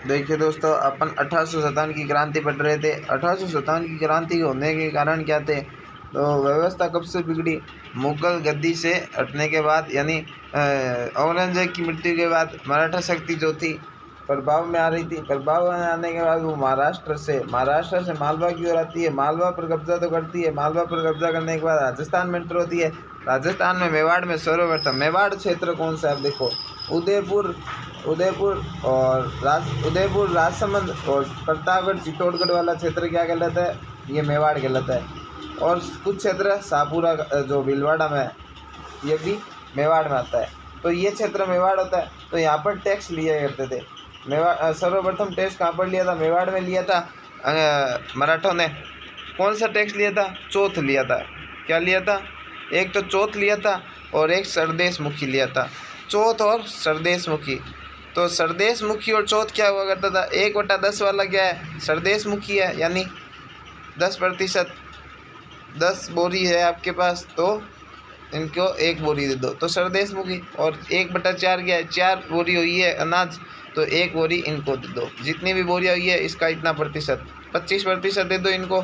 देखिए दोस्तों, अपन 1857 की क्रांति पढ़ रहे थे। 1857 की क्रांति होने के कारण क्या थे? तो व्यवस्था कब से बिगड़ी? मुगल गद्दी से हटने के बाद, यानी औरंगजेब की मृत्यु के बाद मराठा शक्ति जो थी प्रभाव में आ रही थी। प्रभाव में आने के बाद वो महाराष्ट्र से मालवा की ओर आती है। मालवा पर कब्जा तो करती है। मालवा पर कब्जा करने के बाद राजस्थान में एंटर होती है। राजस्थान में मेवाड़ में सर्वप्रथम, मेवाड़ क्षेत्र कौन सा है आप देखो, उदयपुर उदयपुर, राजसमंद और प्रतापगढ़, चित्तौड़गढ़ वाला क्षेत्र क्या कहलाता है? ये मेवाड़ कहलाता है। और कुछ क्षेत्र शाहपुरा जो भीलवाड़ा में है, ये भी मेवाड़ में आता है। तो ये क्षेत्र मेवाड़ होता है। तो यहाँ पर टैक्स लिया करते थे। मेवाड़ सर्वप्रथम टैक्स कहाँ पर लिया था? मेवाड़ में लिया था। मराठों ने कौन सा टैक्स लिया था? चौथ लिया था। क्या लिया था? एक तो चौथ लिया था और एक सरदेश मुखी लिया था। चौथ और सरदेश मुखी। तो सरदेश मुखी और चौथ क्या हुआ करता था? 1/10 वाला क्या है? सरदेश मुखी है, यानी 10%। 10 बोरी है आपके पास तो इनको 1 बोरी दे दो, तो सरदेश मुखी। और 1/4 क्या है? 4 बोरी हुई है अनाज, तो 1 बोरी इनको दे दो। जितनी भी बोरियाँ हुई है इसका इतना प्रतिशत, 25% दे दो इनको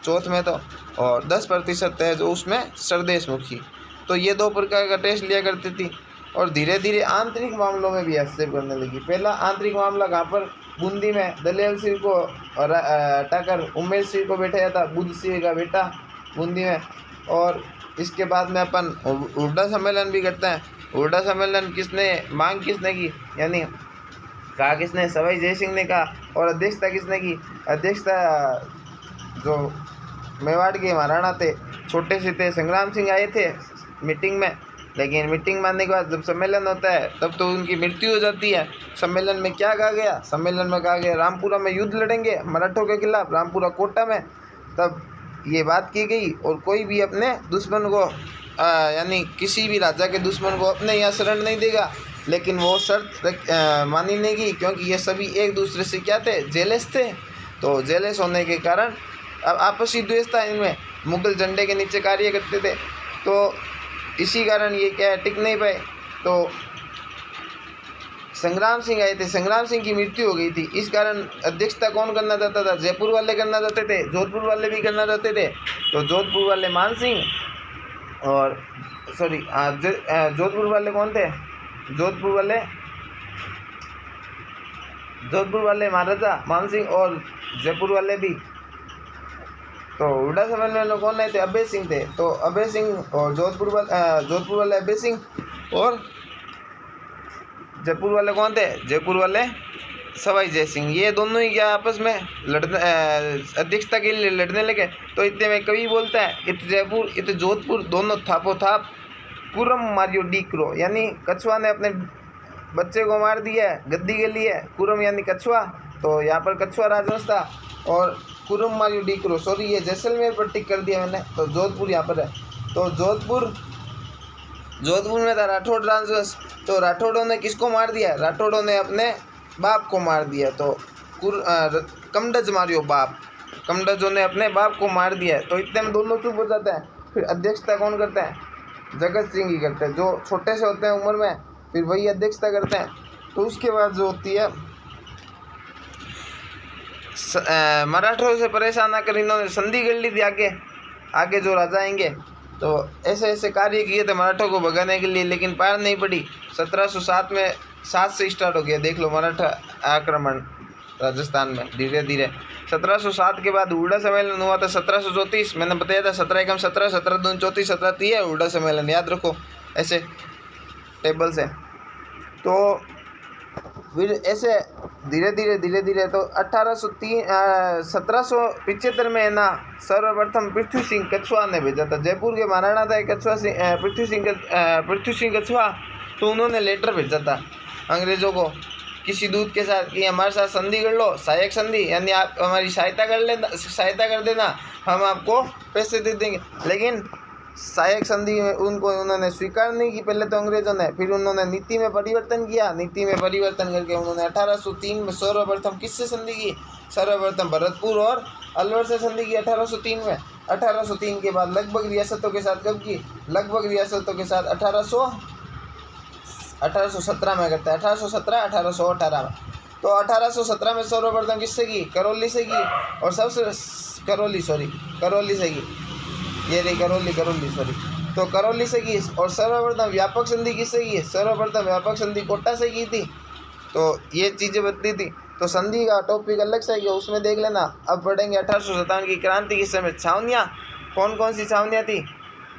चौथ में तो, और 10% है जो उसमें सरदेश मुखी। तो ये 2 प्रकार का टेस्ट लिया करती थी। और धीरे धीरे आंतरिक मामलों में भी हस्तक्षेप करने लगी। पहला आंतरिक मामला कहाँ पर? बूंदी में दलेल सिंह को हटाकर उमेश सिंह को बैठाया था, बुद्ध सिंह का बेटा, बूंदी में। और इसके बाद में अपन हुड्डा सम्मेलन भी करते हैं। हुड्डा सम्मेलन मांग किसने की, यानी कहा किसने? सवाई जय सिंह ने कहा। और अध्यक्षता किसने की? अध्यक्षता जो मेवाड़ के महाराणा थे, छोटे से थे, संग्राम सिंह आए थे मीटिंग में। लेकिन मीटिंग में आने के बाद जब सम्मेलन होता है तब तो उनकी मृत्यु हो जाती है। सम्मेलन में क्या कहा गया? सम्मेलन में कहा गया रामपुरा में युद्ध लड़ेंगे मराठों के खिलाफ, रामपुरा कोटा में। तब ये बात की गई। और कोई भी अपने दुश्मन को यानी किसी भी राजा के दुश्मन को अपने यहाँ शरण नहीं देगा। लेकिन वो शर्त मानी नहीं गई, क्योंकि ये सभी एक दूसरे से क्या थे? जेलस थे। तो जेलस होने के कारण अब आपसी द्वेष था इनमें, मुगल झंडे के नीचे कार्य करते थे। तो इसी कारण ये क्या है? टिक नहीं पाए। तो संग्राम सिंह आए थे, संग्राम सिंह की मृत्यु हो गई थी। इस कारण अध्यक्षता कौन करना चाहता था? जयपुर वाले करना चाहते थे, जोधपुर वाले भी करना चाहते थे। तो जोधपुर वाले मान सिंह और जोधपुर वाले कौन थे? जोधपुर वाले महाराजा मान सिंह और जयपुर वाले भी। तो हुड्डा सम्मेलन में कौन आए थे? अभय सिंह थे। तो अभय सिंह और जोधपुर वाले अभय सिंह, और जयपुर वाले कौन थे? जयपुर वाले सवाई जय सिंह। ये दोनों ही क्या आपस में लड़ने अध्यक्षता के लिए लड़ने लगे। तो इतने में कवि बोलता है, इत जयपुर इत जोधपुर दोनों थापो थाप कुरम मारियो डीकरो, यानी कछुआ ने अपने बच्चे को मार दिया है गद्दी के लिए। कुरम यानी कछुआ, तो यहाँ पर कछुआ राजवंश था। और कुरम मारियो डीकरो, सॉरी ये जैसलमेर पर टिक कर दिया मैंने, तो जोधपुर यहाँ पर है। तो जोधपुर में था राठौड़ राजवंश। तो राठौड़ों ने किसको मार दिया? राठौड़ों ने अपने बाप को मार दिया। तो कमडज मारियो बाप, कमडजों ने अपने बाप को मार दिया। तो इतने में दोनों चुप हो जाते हैं। फिर अध्यक्षता कौन करता है? जगत सिंह ही करते हैं। जो छोटे से होते हैं उम्र में, फिर वही अध्यक्षता करते हैं। तो उसके बाद जो होती है, मराठों से परेशान आकर इन्होंने संधि कर ली थी। आगे जो राजा आएंगे तो ऐसे कार्य किए थे मराठों को भगाने के लिए, लेकिन पार नहीं पड़ी। 1707 में 7 से स्टार्ट हो गया, देख लो मराठा आक्रमण राजस्थान में धीरे धीरे। 1707 के बाद हुड्डा सम्मेलन हुआ था 1734। मैंने बताया था 17 एकम 17, 17 दून 34, 17 30 है हुड्डा सम्मेलन, याद रखो ऐसे टेबल से। तो फिर ऐसे धीरे धीरे तो 1775 में ना सर्वप्रथम पृथ्वी सिंह कछुआ ने भेजा था। जयपुर के महाराणा था पृथ्वी सिंह कछुआ। तो उन्होंने लेटर भेजा था अंग्रेज़ों को किसी दूत के साथ कि हमारे साथ संधि कर लो, सहायक संधि, यानी आप हमारी सहायता कर देना, हम आपको पैसे दे देंगे। लेकिन सहायक संधि उन्होंने स्वीकार नहीं की पहले तो अंग्रेज़ों ने। फिर उन्होंने नीति में परिवर्तन किया। नीति में परिवर्तन करके उन्होंने 1803 में सर्वप्रथम किससे संधि की? सर्वप्रथम भरतपुर और अलवर से संधि की 1803 में। 1803 के बाद लगभग रियासतों के साथ कब की? लगभग रियासतों के साथ 1817 में करता है। 1817 1818 में तो 1817 में सर्वप्रथम किससे की? करौली से की। और सबसे करौली से की, ये रही करौली सॉरी, तो करौली से की। और सर्वप्रथम व्यापक संधि किससे की? सर्वप्रथम व्यापक संधि कोटा से की थी। तो ये चीज़ें बदली थी। तो संधि का टॉपिक अलग से है, उसमें देख लेना। अब पढ़ेंगे 1857 की क्रांति के समय छावनियाँ, कौन कौन सी छावनियाँ थी।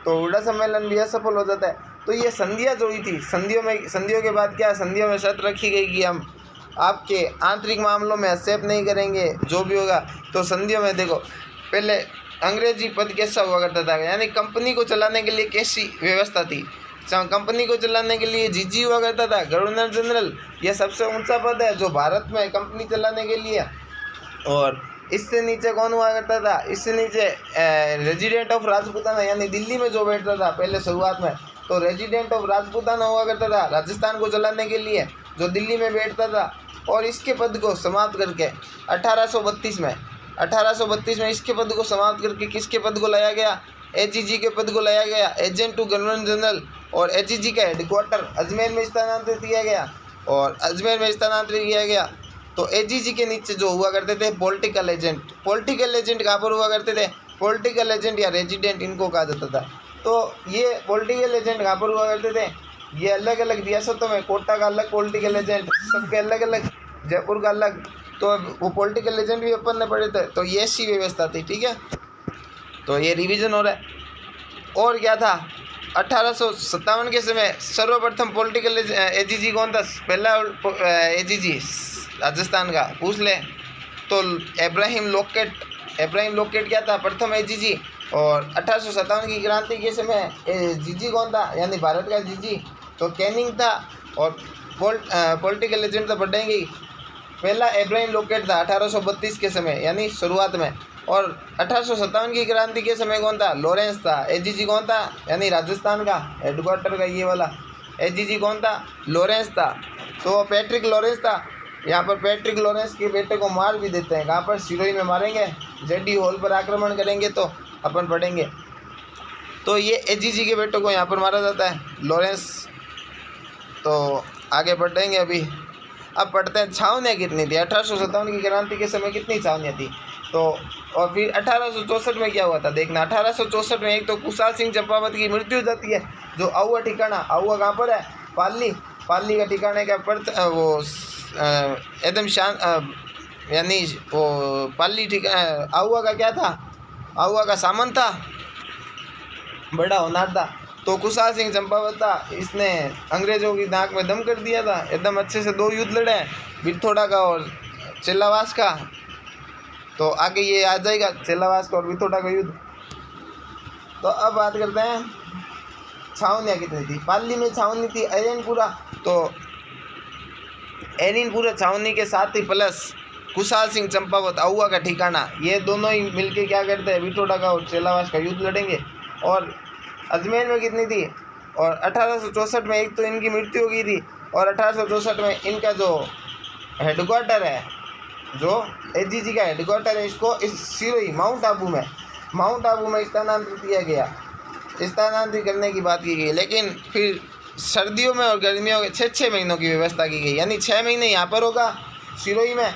तो उड़ा सम्मेलन भी असफल हो जाता है। तो ये संधियाँ जो हुई थी, संधियों के बाद क्या, संधियों में शर्त रखी गई कि हम आपके आंतरिक मामलों में हस्तक्षेप नहीं करेंगे, जो भी होगा। तो संधियों में देखो, पहले अंग्रेजी पद कैसा हुआ करता था, यानी कंपनी को चलाने के लिए कैसी व्यवस्था थी। कंपनी को चलाने के लिए जीजी हुआ करता था, गवर्नर जनरल। यह सबसे ऊंचा पद है जो भारत में कंपनी चलाने के लिए। और इससे नीचे कौन हुआ करता था? इससे नीचे रेजिडेंट ऑफ राजपूताना, यानी दिल्ली में जो बैठता था पहले शुरुआत में, तो रेजिडेंट ऑफ राजपूताना हुआ करता था राजस्थान को चलाने के लिए, जो दिल्ली में बैठता था। और इसके पद को समाप्त करके 1832 में इसके पद को समाप्त करके किसके पद को लाया गया? एजीजी के पद को लाया गया, एजेंट टू गवर्नर जनरल। और एजीजी का हेडक्वार्टर अजमेर में स्थानांतरित किया गया। तो एजीजी के नीचे जो हुआ करते थे पॉलिटिकल एजेंट कहाँ पर हुआ करते थे? पॉलिटिकल एजेंट या रेजिडेंट इनको कहा जाता था। तो ये पॉलिटिकल एजेंट कहाँ पर हुआ करते थे? ये अलग अलग रियासतों में, कोटा का अलग पॉलिटिकल एजेंट, सबके अलग अलग, जयपुर का अलग। तो वो पॉलिटिकल एजेंट भी अपन ने पढ़े थे। तो ये ऐसी व्यवस्था थी, ठीक है। तो ये रिवीजन हो रहा है। और क्या था? 1857 के समय सर्वप्रथम पॉलिटिकल एजीजी कौन था? पहला एजीजी राजस्थान का, पूछ ले तो इब्राहिम लोकेट क्या था? प्रथम एजीजी। और 1857 की क्रांति के समय जीजी कौन था, यानी भारत का जीजी? तो कैनिंग था। और पॉलिटिकल एजेंट तो बढ़ेंगे ही। पहला इब्राहिम लोकेट था 1832 के समय, यानी शुरुआत में। और 1857 की क्रांति के समय कौन था? लॉरेंस था। एजीजी कौन था? यानी राजस्थान का हेडक्वार्टर का ये वाला एजीजी कौन था? लॉरेंस था। तो पैट्रिक लॉरेंस था। यहाँ पर पैट्रिक लॉरेंस के बेटे को मार भी देते हैं। कहाँ पर? सिरोही में मारेंगे, जेडी हॉल पर आक्रमण करेंगे, तो अपन पढ़ेंगे। तो ये एजीजी के बेटे को यहाँ पर मारा जाता है, लॉरेंस। तो आगे पढ़ेंगे अभी। अब पढ़ते हैं छावनियाँ कितनी थी 1857 की क्रांति के समय, कितनी छावनियाँ थी। तो और फिर 1864 में क्या हुआ था देखना। 1864 में एक तो कुशाल सिंह चंपावत की मृत्यु हो जाती है। जो आहुआ ठिकाना, आहुआ कहाँ पर है? पाली का ठिकाने का वो एकदम यानी वो पाली ठिकाना। आहुआ का क्या था? आहुआ का सामंत था, बड़ा होनार था। तो कुशाल सिंह चंपावत था, इसने अंग्रेज़ों की नाक में दम कर दिया था। एकदम अच्छे से 2 युद्ध लड़े, बिथोड़ा का और चेलावास का। तो आगे ये आ जाएगा, चेलावास का और बिथोड़ा का युद्ध। तो अब बात करते हैं छावनियाँ कितनी थी। पाली में छावनी थी एरिनपुरा। तो एरिनपुरा छावनी के साथ ही प्लस कुशाल सिंह चंपावत आहुआ का ठिकाना, ये दोनों ही मिलके क्या करते हैं? बिथोड़ा का और चेलावास का युद्ध लड़ेंगे। और अजमेर में कितनी थी? और 1864 में एक तो इनकी मृत्यु हो गई थी। और 1864 में इनका जो हेडक्वार्टर है, जो एजीजी का हेडक्वार्टर है, इसको इस सिरोही माउंट आबू में स्थानांतरित किया गया। स्थानांतरित करने की बात की गई, लेकिन फिर सर्दियों में और गर्मियों के 6 महीनों की व्यवस्था की गई। यानी 6 महीने यहाँ पर होगा सिरोही में,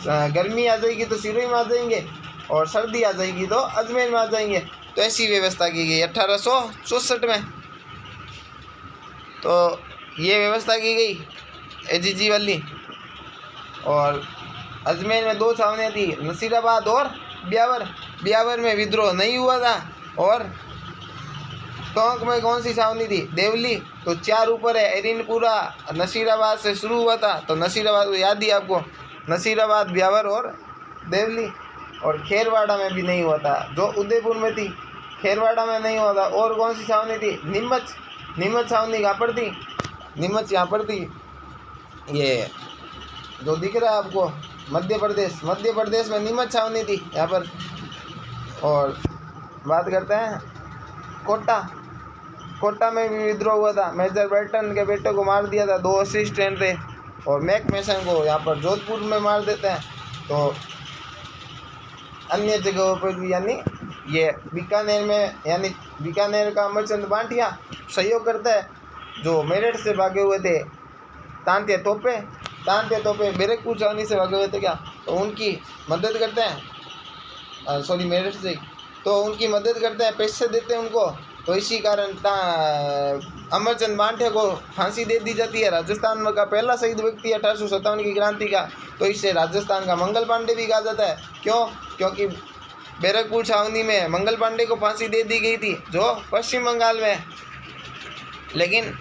गर्मी आ जाएगी तो सिरोही में आ जाएंगे, और सर्दी आ जाएगी तो अजमेर में आ जाएंगे। तो ऐसी व्यवस्था की गई 1864 में। तो ये व्यवस्था की गई एजीजी वाली। और अजमेर में 2 छावनियाँ थी, नसीराबाद और ब्यावर में विद्रोह नहीं हुआ था। और टोंक में कौन सी छावनी थी? देवली। तो 4 ऊपर है, एरिनपुरा नसीराबाद से शुरू हुआ था। तो नसीराबाद याद ही आपको, नसीराबाद, ब्यावर और देवली। और खेरवाड़ा में भी नहीं हुआ था, जो उदयपुर में थी, खेरवाड़ा में नहीं हुआ था। और कौन सी छावनी थी? नीमच छावनी कहाँ पर थी? नीमच यहाँ पर थी, ये जो दिख रहा है आपको, मध्य प्रदेश में नीमच छावनी थी यहाँ पर। और बात करते हैं कोटा में भी विद्रोह हुआ था। मेजर बेल्टन के बेटे को मार दिया था, 2 असिस्टेंट थे। और मैक मेसन को यहाँ पर जोधपुर में मार देते हैं। तो अन्य जगहों पर भी, यानी ये बीकानेर में, यानी बीकानेर का अमरचंद बांटिया सहयोग करता है, जो मेरठ से भागे हुए थे तांत्या तोपे। तानते तोपे बैरकपुर छावनी से भागे हुए थे क्या, तो उनकी मदद करते हैं, सॉरी मेरठ से, तो उनकी मदद करते हैं, पैसे देते हैं उनको। तो इसी कारण अमरचंद मांठे को फांसी दे दी जाती है। राजस्थान में का पहला शहीद व्यक्ति 1857 की क्रांति का, तो इससे राजस्थान का मंगल पांडे भी कहा जाता है। क्यों? क्योंकि बैरकपुर छावनी में मंगल पांडे को फांसी दे दी गई थी, जो पश्चिम बंगाल में। लेकिन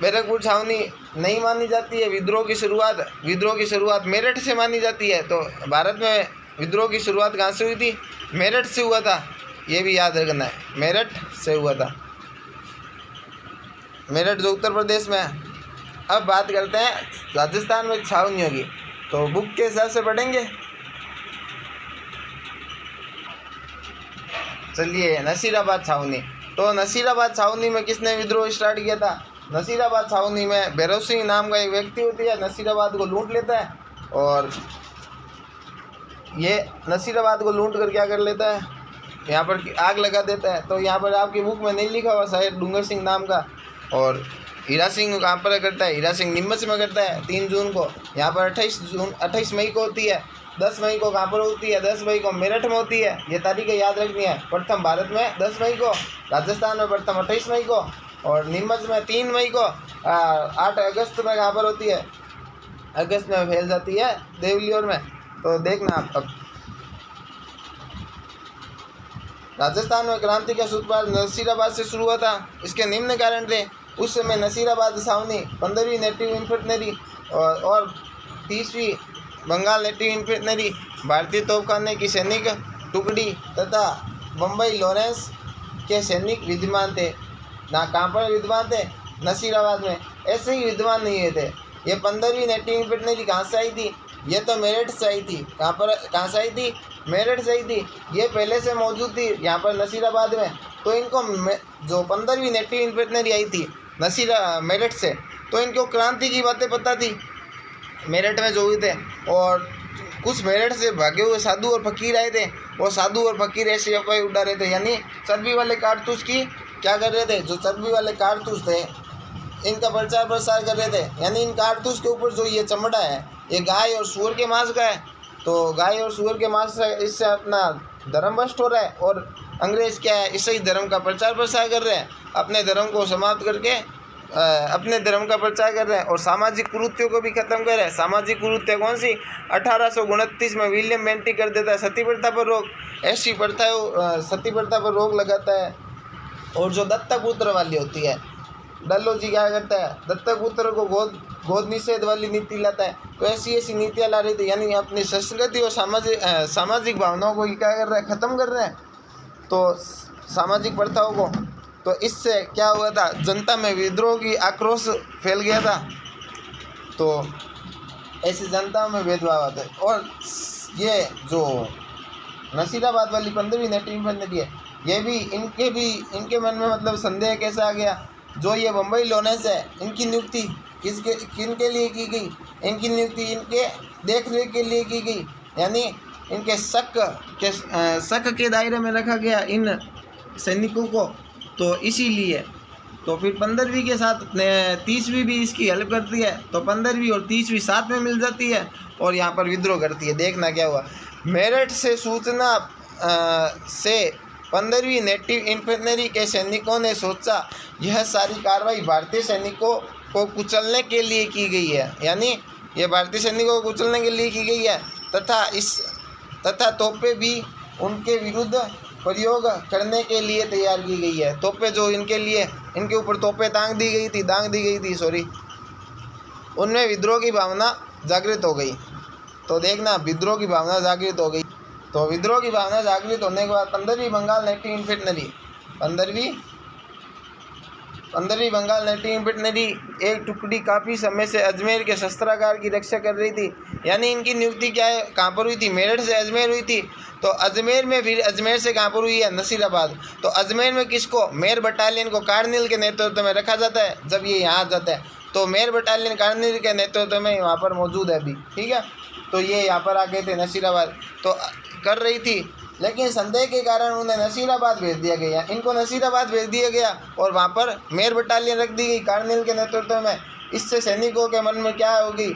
बैरकपुर छावनी नहीं मानी जाती है। विद्रोह की शुरुआत मेरठ से मानी जाती है। तो भारत में विद्रोह की शुरुआत कहाँ से हुई थी? मेरठ से हुआ था, ये भी याद रखना है, मेरठ से हुआ था, मेरठ जो उत्तर प्रदेश में है। अब बात करते हैं राजस्थान में छावनियों की, तो बुक के हिसाब से पढ़ेंगे। चलिए, नसीराबाद छावनी। तो नसीराबाद छावनी में किसने विद्रोह स्टार्ट किया था? नसीराबाद छावनी में भैरव सिंह नाम का एक व्यक्ति होती है, नसीराबाद को लूट लेता है। और ये नसीराबाद को लूट कर क्या कर लेता है, यहाँ पर आग लगा देता है। तो यहाँ पर आपकी बुक में नहीं लिखा हुआ शायद डूंगर सिंह नाम का। और हीरा सिंह कहाँ पर करता है? हीरा सिंह नीमच में करता है 3 जून को। यहाँ पर 28 मई को होती है। 10 मई को कहाँ पर होती है? 10 मई को मेरठ में होती है। ये तारीखें याद रखनी है। प्रथम भारत में 10 मई को, राजस्थान में प्रथम 28 मई को, और नीमच में 3 मई को। 8 अगस्त में कहाँ पर होती है? अगस्त में फैल जाती है देवलियोर में। तो देखना आप। अब राजस्थान में क्रांति का सूत्रपात नसीराबाद से शुरू हुआ था। इसके निम्न कारण थे। उस समय नसीराबाद छावनी 15वीं नेटिव इन्फेंट्री और 30वीं बंगाल नेटिव इन्फेंट्री भारतीय तोपखाने की सैनिक टुकड़ी तथा बम्बई लॉरेंस के सैनिक विद्यमान थे। ना कहाँ पर विद्यमान थे? नसीराबाद में। ऐसे ही विद्यमान नहीं हुए थे। ये 15वीं नेटिव इन्फेंट्री कहाँ से आई थी? ये तो मेरठ से आई थी। कहाँ से आई थी? मेरठ से आई थी। ये पहले से मौजूद थी यहाँ पर नसीराबाद में। तो इनको जो 15वीं नेटिव इन्फेंट्री आई थी मेरठ से, तो इनको क्रांति की बातें पता थी मेरठ में जो हुए थे। और कुछ मेरठ से भागे हुए साधु और फकीर आए थे। वो साधु और फकीर ऐसी अफवाह उड़ा रहे थे, यानी चर्बी वाले कारतूस की क्या कर रहे थे? जो चर्बी वाले कारतूस थे इनका प्रचार प्रसार कर रहे थे। यानी इन कारतूस के ऊपर जो ये चमड़ा है, ये गाय और सूअर के मांस का है। तो गाय और सूअर के मांस से इससे अपना धर्म भ्रष्ट हो रहा है। और अंग्रेज क्या है? ईसाई धर्म का प्रचार प्रसार कर रहे हैं। अपने धर्म को समाप्त करके अपने धर्म का प्रचार कर रहे हैं। और सामाजिक कुरीतियों को भी खत्म कर रहे हैं। सामाजिक कुरीतियाँ कौन सी? 1829 में विलियम बेंटिक कर देता है सती प्रथा पर रोक। ऐसी प्रथा सती प्रथा पर रोक लगाता है। और जो दत्तक पुत्र वाली होती है, डल्लो जी क्या करता है? दत्तक पुत्र को गोद निषेध वाली नीति लाता है। तो ऐसी नीतियाँ ला रही थी, यानी अपनी संस्कृति और सामाजिक भावनाओं को क्या कर रहे हैं? ख़त्म कर रहे हैं। तो सामाजिक प्रथाओं को। तो इससे क्या हुआ था? जनता में विद्रोह की आक्रोश फैल गया था। तो ऐसी जनता में भेदभाव आता है। और ये जो नसीराबाद वाली 15वीं नेटिव इन्फेंट्री है, ये भी इनके मन में मतलब संदेह कैसा आ गया? जो ये बम्बई लॉरेंस है, इनकी नियुक्ति किनके लिए की गई? इनकी नियुक्ति इनके देख रेख के लिए की गई, यानी इनके शक के दायरे में रखा गया इन सैनिकों को। तो इसीलिए तो फिर 15वीं के साथ 30वीं भी इसकी हेल्प करती है। तो 15वीं और 30वीं साथ में मिल जाती है और यहाँ पर विद्रोह करती है। देखना क्या हुआ। मेरठ से सूचना से 15वीं नेटिव इन्फेंट्री के सैनिकों ने सोचा यह सारी कार्रवाई भारतीय सैनिकों को कुचलने के लिए की गई है, यानी यह भारतीय सैनिकों को कुचलने के लिए की गई है। तथा तोपें भी उनके विरुद्ध प्रयोग करने के लिए तैयार की गई है। तोपें जो इनके ऊपर तोपें दांग दी गई थी उनमें विद्रोह की भावना जागृत हो गई। तो देखना, विद्रोह की भावना जागृत हो गई। तो विद्रोह की भावना जागृत होने के बाद 15वीं बंगाल नेटिव इन्फेंट्री 15वीं बंगाल नेटिव इन्फेंट्री एक टुकड़ी काफ़ी समय से अजमेर के शस्त्रागार की रक्षा कर रही थी। यानी इनकी नियुक्ति क्या है, कहाँ पर हुई थी? मेरठ से अजमेर हुई थी। तो अजमेर में फिर अजमेर से कहाँ पर हुई है? नसीराबाद। तो अजमेर में किसको? मेर बटालियन को कार्निल के नेतृत्व में रखा जाता है जब ये यहाँ जाता है। तो मेर बटालियन कार्निल के नेतृत्व में वहाँ पर मौजूद है अभी, ठीक है। तो ये यहाँ पर आ गए थे नसीराबाद, तो कर रही थी, लेकिन संदेह के कारण उन्हें नसीराबाद भेज दिया गया। इनको नसीराबाद भेज दिया गया और वहाँ पर मेर बटालियन रख दी गई कार्निल के नेतृत्व में। इससे सैनिकों के मन में क्या होगी?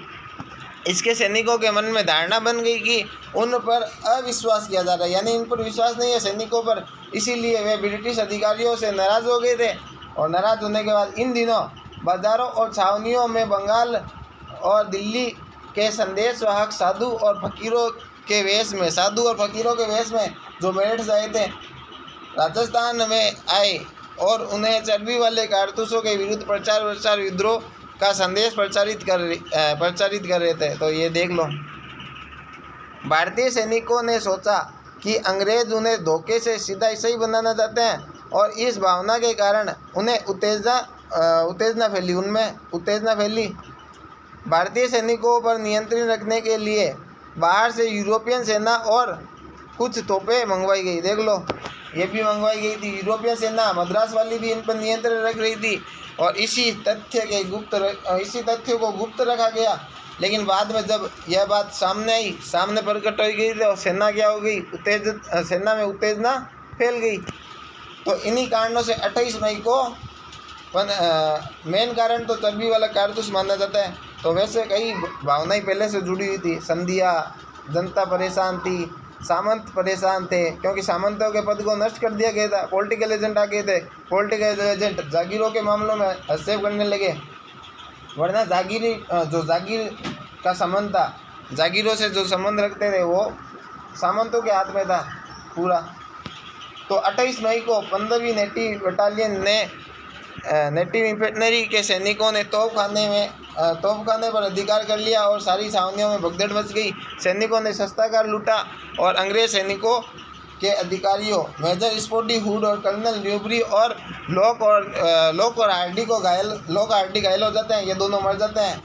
इसके सैनिकों के मन में धारणा बन गई कि उन पर अविश्वास किया जा रहा है, यानी इन पर विश्वास नहीं है सैनिकों पर। इसीलिए वे ब्रिटिश अधिकारियों से नाराज़ हो गए थे। और नाराज़ होने के बाद इन दिनों बाज़ारों और छावनियों में बंगाल और दिल्ली के संदेशवाहक साधु और फकीरों के वेश में जो मेरठ आए थे, राजस्थान में आए और उन्हें चर्बी वाले कारतूसों के विरुद्ध प्रचार विद्रोह का संदेश प्रचारित कर रहे थे। तो ये देख लो, भारतीय सैनिकों ने सोचा कि अंग्रेज उन्हें धोखे से सीधा ईसाई बनाना चाहते हैं और इस भावना के कारण उन्हें उत्तेजना फैली। भारतीय सैनिकों पर नियंत्रण रखने के लिए बाहर से यूरोपियन सेना और कुछ तोपें मंगवाई गई। देख लो, ये भी मंगवाई गई थी। यूरोपियन सेना मद्रास वाली भी इन पर नियंत्रण रख रही थी और इसी तथ्य को गुप्त रखा गया। लेकिन बाद में जब यह बात सामने प्रकट हो गई तो सेना क्या हो गई, सेना में उत्तेजना फैल गई। तो इन्हीं कारणों से 28 मई को मेन कारण तो चर्बी वाला कारतूस माना जाता है। तो वैसे कई भावनाएं पहले से जुड़ी हुई थी। संधिया, जनता परेशान थी, सामंत परेशान थे क्योंकि सामंतों के पद को नष्ट कर दिया गया था। पॉलिटिकल एजेंट आ गए थे। पॉलिटिकल एजेंट जागीरों के मामलों में हस्तक्षेप करने लगे, वरना जागीर का संबंध था, जागीरों से जो संबंध रखते थे वो सामंतों के हाथ में था पूरा। तो 28 मई को 15वीं नेटिव बटालियन ने नेटिव इन्फेंट्री के सैनिकों ने तोपखाने पर अधिकार कर लिया और सारी छावनियों में भगदड़ मच गई। सैनिकों ने शस्त्रागार लूटा और अंग्रेज सैनिकों के अधिकारियों मेजर स्पोर्टी हुड और कर्नल न्यूबरी और लोक और हार्डी घायल हो जाते हैं। ये दोनों मर जाते हैं।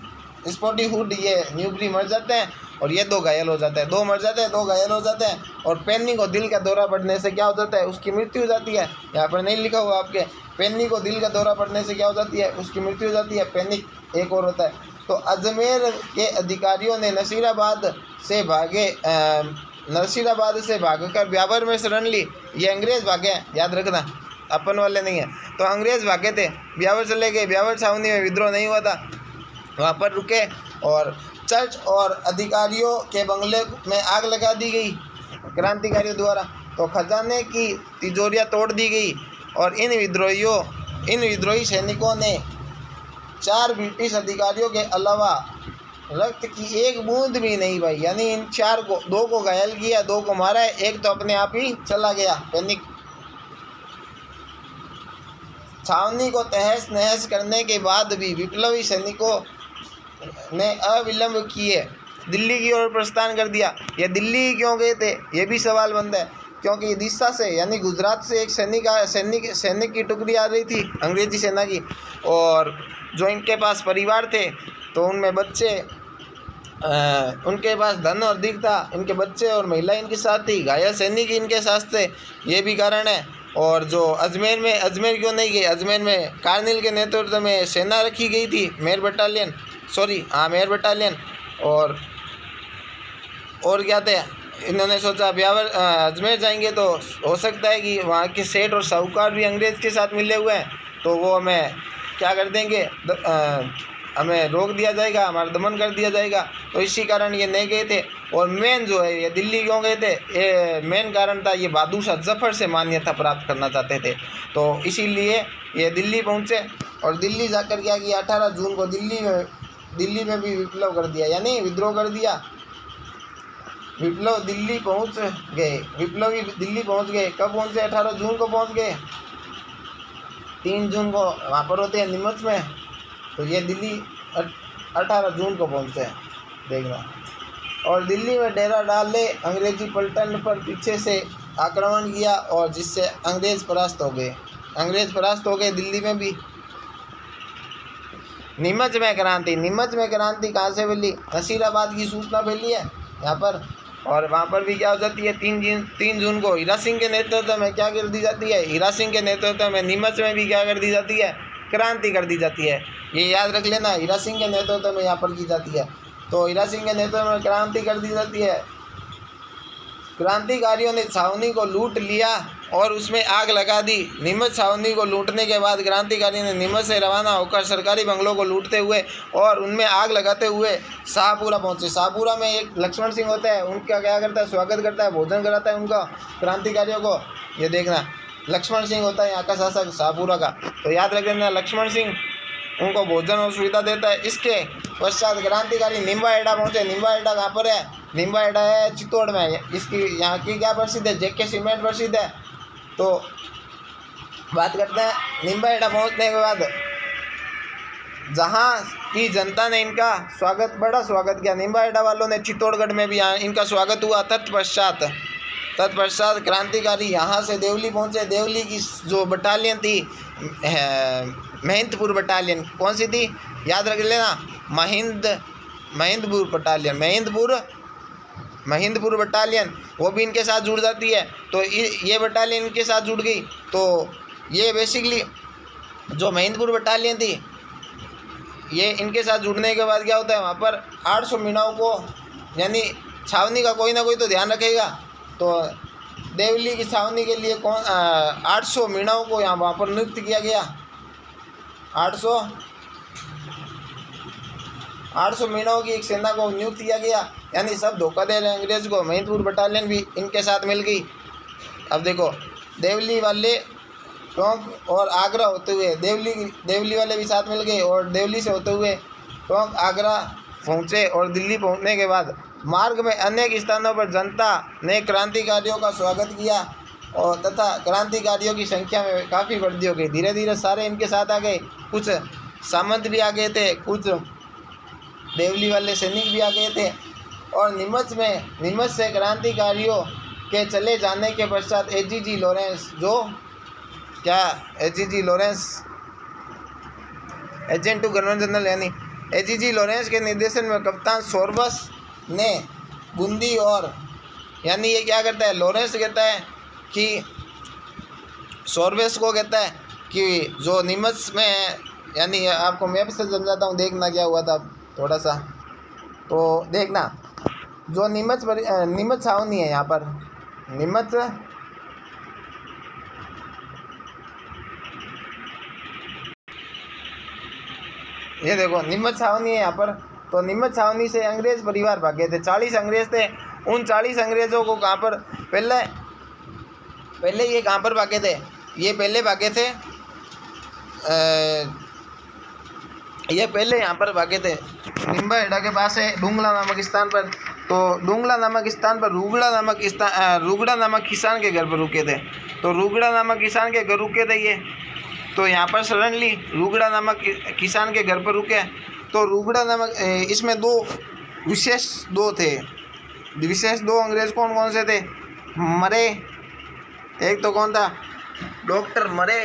स्पोर्टी हुड, ये न्यूबरी मर जाते हैं और ये 2 घायल हो जाते हैं। 2 मर जाते हैं, 2 घायल हो जाते हैं। और पेन्नी को दिल का दौरा पड़ने से क्या हो जाता है, उसकी मृत्यु हो जाती है। यहाँ पर नहीं लिखा हुआ आपके, पेन्नी को दिल का दौरा पड़ने से क्या हो जाती है, उसकी मृत्यु हो जाती है। पेनिक एक और होता है। तो अजमेर के अधिकारियों ने नसीराबाद से भागकर ब्यावर में शरण ली। ये अंग्रेज भागे, याद रखना, अपन वाले नहीं है। तो अंग्रेज भागे थे, ब्यावर चले गए। ब्यावर छावनी में विद्रोह नहीं हुआ था, वहाँ पर रुके और चर्च और अधिकारियों के बंगले में आग लगा दी गई क्रांतिकारियों द्वारा। तो खजाने की तिजोरियाँ तोड़ दी गई और इन विद्रोही सैनिकों ने 4 ब्रिटिश अधिकारियों के अलावा रक्त की एक बूंद भी नहीं भाई, यानी इन 4 को, 2 को घायल किया, 2 को मारा है, एक तो अपने आप ही चला गया पैनिक। छावनी को तहस नहस करने के बाद भी विप्लवी सैनिकों ने अविलंब किए दिल्ली की ओर प्रस्थान कर दिया। ये दिल्ली क्यों गए थे, ये भी सवाल बनता है, क्योंकि दिशा से यानी गुजरात से एक सैनिक की टुकड़ी आ रही थी अंग्रेजी सेना की, और जो इनके पास परिवार थे तो उनमें बच्चे, उनके पास धन और दिख था, इनके बच्चे और महिला इनके साथ थी, घायल सैनिक इनके साथ थे, ये भी कारण है। और जो अजमेर क्यों नहीं गए, अजमेर में कार्निल के नेतृत्व में सेना रखी गई थी, मेयर बटालियन। और क्या थे, इन्होंने सोचा अजमेर जाएंगे तो हो सकता है कि वहाँ के सेठ और साहूकार भी अंग्रेज़ के साथ मिले हुए हैं, तो वो हमें क्या कर देंगे, हमें रोक दिया जाएगा, हमारा दमन कर दिया जाएगा। तो इसी कारण ये नहीं गए थे। और मेन जो है, ये दिल्ली क्यों गए थे, ये मेन कारण था, ये बहादुर शाह जफ़र से मान्यता प्राप्त करना चाहते थे। तो इसीलिए ये दिल्ली पहुँचे और दिल्ली जाकर क्या किया, 18 जून को दिल्ली में भी विप्लव कर दिया, यानी विद्रोह कर दिया। विप्लवी दिल्ली पहुंच गए। कब पहुंचे, 18 जून को पहुंच गए। 3 जून को वहाँ पर होते हैं नीमच में, तो ये दिल्ली 18 जून को पहुंचे, देखना। और दिल्ली में डेरा डाल ले अंग्रेजी पलटन पर पीछे से आक्रमण किया और जिससे अंग्रेज परास्त हो गए दिल्ली में भी। नीमच में क्रांति कहाँ से फैली, नसीराबाद की सूचना फैली है यहाँ पर। और वहाँ पर भी क्या हो जाती है, 3 जून को हीरा सिंह के नेतृत्व में क्या कर दी जाती है, हीरा सिंह के नेतृत्व में नीमच में भी क्या कर दी जाती है, क्रांति कर दी जाती है। ये याद रख लेना, हीरा सिंह के नेतृत्व में यहाँ पर की जाती है। तो हीरा सिंह के नेतृत्व में क्रांति कर दी जाती है। क्रांतिकारियों ने छावनी को लूट लिया और उसमें आग लगा दी। नीमच छावनी को लूटने के बाद क्रांतिकारी ने नीमच से रवाना होकर सरकारी बंगलों को लूटते हुए और उनमें आग लगाते हुए शाहपुरा पहुंचे। शाहपुरा में एक लक्ष्मण सिंह होता है, उनका क्या करता है, स्वागत करता है, भोजन कराता है उनका क्रांतिकारियों को। ये देखना, लक्ष्मण सिंह होता है यहाँ का शासक शाहपुरा का, तो याद रख लेना लक्ष्मण सिंह उनको भोजन और सुविधा देता है। इसके पश्चात क्रांतिकारी निम्बा हेड़ा पहुँचे। निम्बा हेड़ा कहाँ पर है? निम्बा हेड़ा है चित्तौड़ में। इसकी यहाँ की क्या प्रसिद्ध है? जेके सीमेंट प्रसिद्ध है। तो बात करते हैं निम्बा हेड़ा पहुँचने के बाद जहाँ की जनता ने इनका स्वागत, बड़ा स्वागत किया। निम्बा हेड़ा वालों ने चित्तौड़गढ़ में भी यहाँ इनका स्वागत हुआ। तत्पश्चात क्रांतिकारी यहाँ से देवली पहुँचे। देवली की जो बटालियन थी महिंदपुर बटालियन, कौन सी थी याद रख लेना, महिंदपुर बटालियन, महिंदपुर बटालियन, वो भी इनके साथ जुड़ जाती है। तो ये बटालियन इनके साथ जुड़ गई। तो ये बेसिकली जो महिंदपुर बटालियन थी, ये इनके साथ जुड़ने के बाद क्या होता है, वहाँ पर 800 मीणाओं को, यानी छावनी का कोई ना कोई तो ध्यान रखेगा। तो देवली की छावनी के लिए 800 मीणाओं को वहाँ पर नियुक्त किया गया। 800 मीणाओं की एक सेना को नियुक्त किया गया, यानी सब धोखा दे रहे हैं अंग्रेज को। महिंदपुर बटालियन भी इनके साथ मिल गई। अब देखो, देवली वाले टोंक और आगरा होते हुए देवली वाले भी साथ मिल गए और देवली से होते हुए टोंक आगरा पहुँचे। और दिल्ली पहुँचने के बाद मार्ग में अनेक स्थानों पर जनता ने क्रांतिकारियों का स्वागत किया और तथा क्रांतिकारियों की संख्या में काफ़ी वृद्धि हो गई। धीरे धीरे सारे इनके साथ आ गए। कुछ सामंत भी आ गए थे, कुछ देवली वाले सैनिक भी आ गए थे। और नीमच से क्रांतिकारियों के चले जाने के पश्चात AGG Lawrence agent to governor general, यानी एजीजी लॉरेंस के निर्देशन में कप्तान सोरबस ने बूंदी और, यानी ये क्या करता है, लॉरेंस कहता है कि सोरबस को कहता है कि जो नीमच में है, यानी आपको मैप से समझाता हूँ, देखना क्या हुआ था थोड़ा सा। तो देखना, जो नीमच छावनी है यहाँ पर, नीमच ये देखो नीमच छावनी है यहाँ पर। तो नीमच छावनी से अंग्रेज परिवार भागे थे। 40 अंग्रेज थे। उन 40 अंग्रेज़ों को कहाँ पर पहले ये कहाँ पर भागे थे, ये पहले भागे थे, ये पहले यहाँ पर भागे थे निम्बा हेड़ा के पास है डूंगला नामक स्थान पर। तो डूंगला नामक स्थान पर रुगड़ा नामक किसान के घर पर रुके थे। तो रुगड़ा नामक किसान के घर रुके थे ये। तो यहाँ पर सडनली रुगड़ा नामक किसान के घर पर रुके। तो रुगड़ा नामक इसमें विशेष दो अंग्रेज कौन कौन से थे, मरे, एक तो कौन था, डॉक्टर मरे,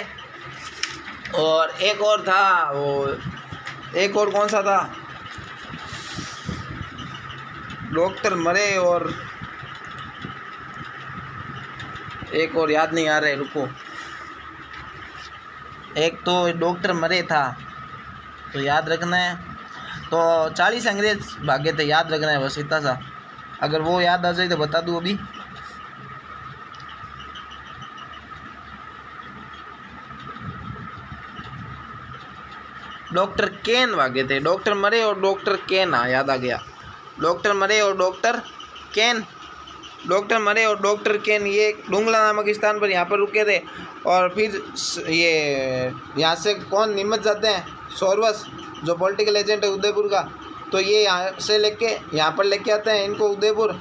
और एक और था वो, एक और कौन सा था, डॉक्टर मरे और एक और याद नहीं आ रहा है, रुको। एक तो डॉक्टर मरे था, तो याद रखना है। तो 40 अंग्रेज भागे थे, याद रखना है बस इतना सा। अगर वो याद आ जाए तो बता दूँ अभी। डॉक्टर केन भागे थे, डॉक्टर मरे और डॉक्टर केन, हाँ याद आ गया, डॉक्टर मरे और डॉक्टर केन ये डूंगला नामक स्थान पर यहाँ पर रुके थे। और फिर ये यहाँ से कौन नीमच जाते हैं, सोरबस जो पॉलिटिकल एजेंट है उदयपुर का। तो ये यहाँ से लेके यहाँ पर लेके आते हैं इनको उदयपुर।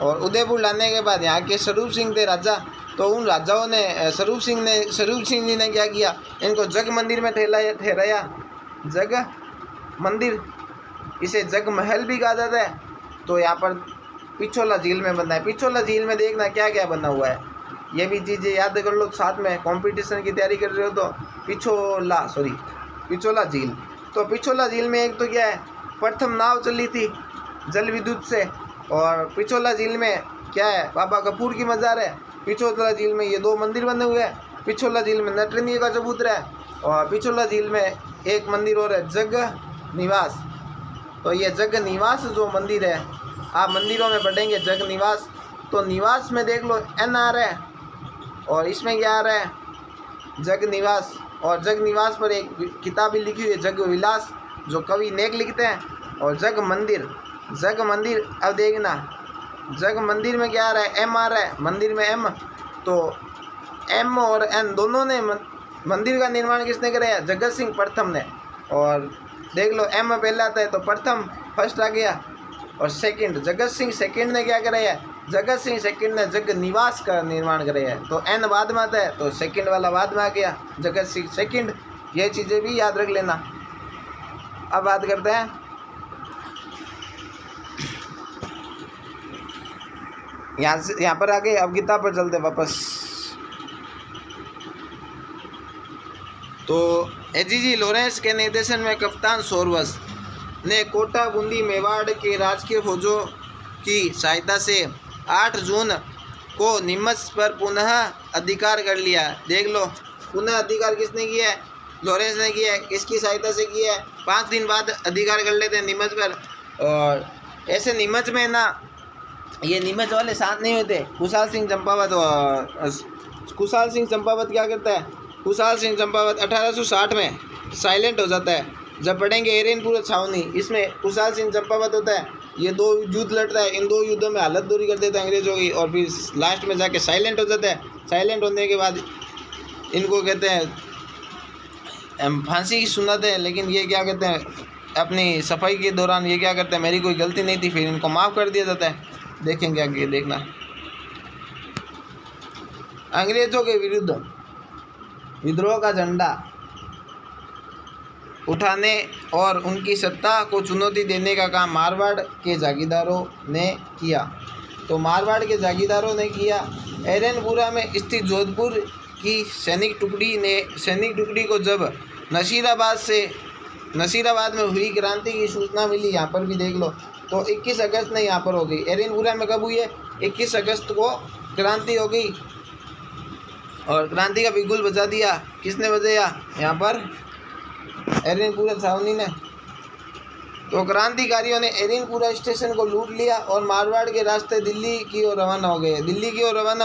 और उदयपुर लाने के बाद यहाँ के स्वरूप सिंह थे राजा। तो उन राजाओं ने स्वरूप सिंह जी ने क्या किया, इनको जग मंदिर में ठहराया। जग मंदिर, इसे जग महल भी कहा जाता है। तो यहाँ पर पिछोला झील में बना है। पिछोला झील में देखना क्या क्या बना हुआ है, ये भी चीज़ें याद कर लो साथ में, कंपटीशन की तैयारी कर रहे हो तो। पिछोला झील, तो पिछोला झील में एक तो क्या है, प्रथम नाव चली थी जल विद्युत से। और पिछोला झील में क्या है, बाबा कपूर की मज़ार है। पिछोला झील में ये 2 मंदिर बने हुए हैं। पिछोला झील में नटरनी का चबूतरा है और पिछोला झील में एक मंदिर और है, जग निवास। तो ये जग निवास जो मंदिर है, आप मंदिरों में पढ़ेंगे जग निवास। तो निवास में देख लो NR है, और इसमें क्या आ रहा है, जग निवास, और जग निवास पर एक किताब भी लिखी हुई है जग विलास, जो कवि नेक लिखते हैं। और जग मंदिर, जग मंदिर, अब देखना जग मंदिर में क्या आ रहा है, एम आ रहा है, मंदिर में एम, तो एम और एन दोनों ने मंदिर का निर्माण किसने कराया, जगत सिंह प्रथम ने। और देख लो एम में पहला आता है तो प्रथम फर्स्ट आ गया, और सेकंड जगत सिंह सेकंड ने क्या कराया, जगत सिंह सेकंड ने जग निवास का निर्माण कराया है। तो एन बाद में आता है तो सेकंड वाला बाद में आ गया, जगत सिंह सेकंड। ये चीज़ें भी याद रख लेना। अब बात करते हैं यहाँ पर आगे, अब किताब पर चलते वापस। तो एजीजी लॉरेंस के निर्देशन में कप्तान सोरवस ने कोटा, बूंदी, मेवाड़ के राजकीय फौजों की सहायता से 8 जून को नीमच पर पुनः अधिकार कर लिया। देख लो, पुनः अधिकार किसने किया है, लॉरेंस ने किया है। किसकी सहायता से किया है, 5 दिन बाद अधिकार कर लेते हैं नीमच पर। और ऐसे नीमच में ना, ये नीमच वाले साथ नहीं होते। खुशहाल सिंह चंपावत क्या करता है, खुशहाल सिंह चंपावत 1860 में साइलेंट हो जाता है। जब पढ़ेंगे एरेनपुर छावनी, इसमें खुशहाल सिंह चंपावत होता है, ये 2 युद्ध लड़ता है, इन 2 युद्धों में हालत दूरी कर देता है अंग्रेजों की, और फिर लास्ट में जाके साइलेंट हो जाता है। साइलेंट होने के बाद इनको कहते हैं फांसी की सुनाते हैं। लेकिन ये क्या कहते हैं, अपनी सफाई के दौरान ये क्या करते हैं, मेरी कोई गलती नहीं थी, फिर इनको माफ़ कर दिया जाता है। देखेंगे आगे, देखना। अंग्रेजों के विरुद्ध विद्रोह का झंडा उठाने और उनकी सत्ता को चुनौती देने का काम मारवाड़ के जागीरदारों ने किया। तो मारवाड़ के जागीरदारों ने किया। एरनपुरा में स्थित जोधपुर की सैनिक टुकड़ी को जब नसीराबाद में हुई क्रांति की सूचना मिली, यहाँ पर भी देख लो, तो 21 अगस्त ने यहाँ पर हो गई। एरनपुरा में कब हुई है, 21 अगस्त को क्रांति हो गई। और क्रांति का बिगुल बजा दिया, किसने बजाया, यहाँ पर एरनपुरा छावनी ने। तो क्रांतिकारियों ने एरनपुरा स्टेशन को लूट लिया और मारवाड़ के रास्ते दिल्ली की ओर रवाना हो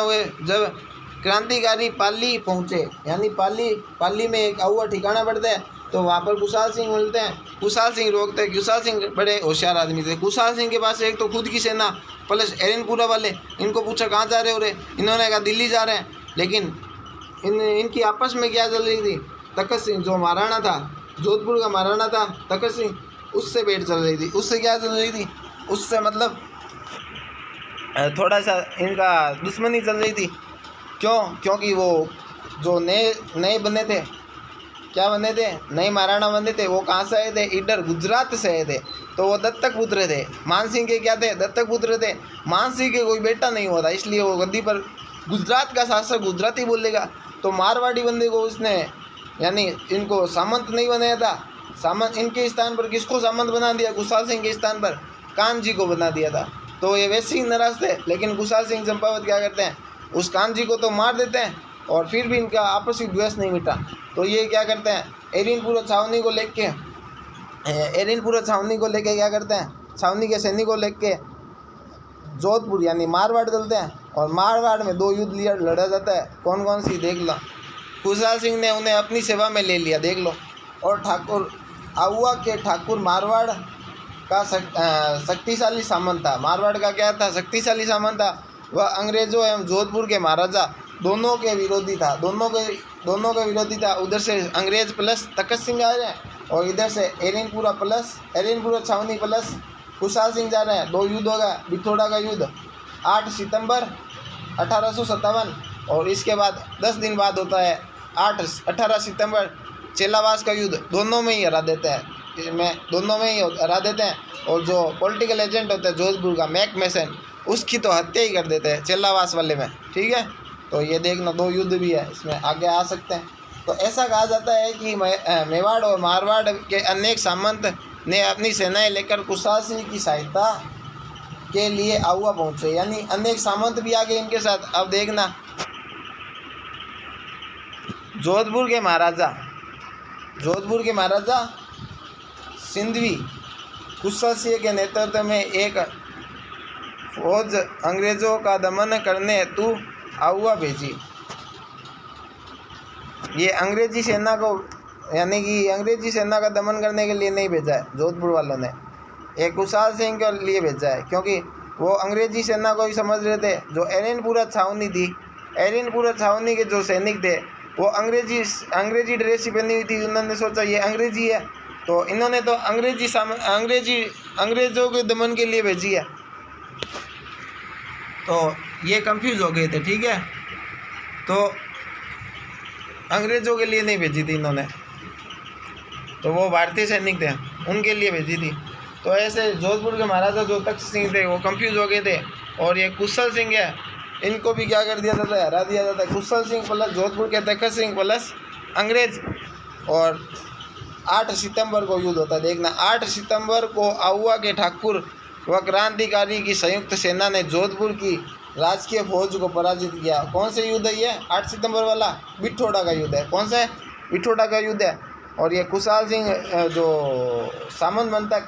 गए। जब क्रांतिकारी पाली पहुँचे, यानी पाली में एक अहुआ ठिकाना पड़ता है, तो वहाँ पर खुशहाल सिंह मिलते हैं। खुशहाल सिंह रोकते हैं। खुशहाल सिंह बड़े होशियार आदमी थे। खुशहाल सिंह के पास एक तो खुद की सेना प्लस एरनपुरा वाले। इनको पूछा कहाँ जा रहे हो रे, इन्होंने कहा दिल्ली जा रहे हैं। लेकिन इनकी आपस में क्या चल रही थी, तखत सिंह जो महाराणा था, जोधपुर का महाराणा था तखत सिंह, उससे भेंट चल रही थी। उससे क्या चल रही थी, उससे मतलब थोड़ा सा इनका दुश्मनी चल रही थी। क्योंकि वो जो नए बने थे, क्या बने थे, नए महाराणा बने थे, वो कहाँ से आए थे, इधर गुजरात से आए थे। तो वो दत्तक पुत्र थे। मान सिंह के क्या थे, दत्तक पुत्र थे। मान सिंह के कोई बेटा नहीं हुआ था, इसलिए वो गद्दी पर, गुजरात का शासक गुजराती बोलेगा। तो मारवाड़ी बंदे को उसने, यानी इनको सामंत नहीं बनाया था। सामंत इनके स्थान पर किसको सामंत बना दिया, खुशहाल सिंह के स्थान पर कान जी को बना दिया था। तो ये वैसे ही नाराज थे। लेकिन खुशहाल सिंह चंपावत क्या करते हैं, उस कान जी को तो मार देते हैं, और फिर भी इनका आपसी द्वेष नहीं मिटा। तो ये क्या करते हैं, एरनपुरा छावनी को लेके क्या करते हैं, छावनी के सैनिक को लेके जोधपुर यानी मारवाड़ चलते हैं। और मारवाड़ में 2 युद्ध लड़ा जाता है। कौन कौन सी, देख लो। खुशहाल सिंह ने उन्हें अपनी सेवा में ले लिया, देख लो। और अहुआ के ठाकुर मारवाड़ का शक्तिशाली सामंत था। मारवाड़ का क्या था, शक्तिशाली सामंत था। वह अंग्रेजों एवं जोधपुर के महाराजा दोनों के विरोधी था। उधर से अंग्रेज प्लस तखत सिंह आ रहे हैं, और इधर से एरनपुरा छावनी प्लस खुशहाल सिंह जा रहे हैं। 2 युद्ध होगा। बिथोड़ा का युद्ध 8 सितंबर 1857, और इसके बाद 10 दिन बाद होता है 18 सितंबर चेलावास का युद्ध। दोनों में ही हरा देते हैं। और जो पॉलिटिकल एजेंट होता है जोधपुर का मैकमेसन, उसकी तो हत्या ही कर देते हैं चेलावास वाले में। ठीक है, तो ये देखना 2 युद्ध भी है, इसमें आगे आ सकते हैं। तो ऐसा कहा जाता है कि मेवाड़ और मारवाड़ के अनेक सामंत ने अपनी सेनाएं लेकर खुशहाल सिंह की सहायता के लिए अहुआ पहुँचे, यानी अनेक सामंत भी आ गए इनके साथ। अब देखना, जोधपुर के महाराजा सिंधवी खुशहाल सिंह के नेतृत्व में एक फौज अंग्रेजों का दमन करने हेतु अहुआ भेजी। ये अंग्रेजी सेना को, यानी कि अंग्रेजी सेना का दमन करने के लिए नहीं भेजा है जोधपुर वालों ने, ये कुशाल सिंह के लिए भेजा है, क्योंकि वो अंग्रेजी सेना को ही समझ रहे थे। जो एरनपुरा छावनी थी, एरनपुरा छावनी के जो सैनिक थे वो अंग्रेजी ड्रेस ही पहनी हुई थी। उन्होंने सोचा ये अंग्रेजी है, तो इन्होंने तो अंग्रेज़ों के दमन के लिए भेजी है, तो ये कंफ्यूज हो गए थे। ठीक है, तो अंग्रेज़ों के लिए नहीं भेजी थी इन्होंने, तो वो भारतीय सैनिक थे उनके लिए भेजी थी। तो ऐसे जोधपुर के महाराजा जो तख्त सिंह थे वो कंफ्यूज हो गए थे। और ये कुशल सिंह है, इनको भी क्या कर दिया जाता है, हरा दिया जाता है। कुशल सिंह प्लस जोधपुर के तख्त सिंह प्लस अंग्रेज। और 8 सितंबर को युद्ध होता है। देखना, 8 सितंबर को आहुआ के ठाकुर व क्रांतिकारी की संयुक्त सेना ने जोधपुर की राजकीय फौज को पराजित किया। कौन से युद्ध है ये? 8 सितंबर वाला बिठोड़ा का युद्ध है। कौन सा है? बिठोड़ा का युद्ध है। और ये कुशाल सिंह जो सामंत बनता है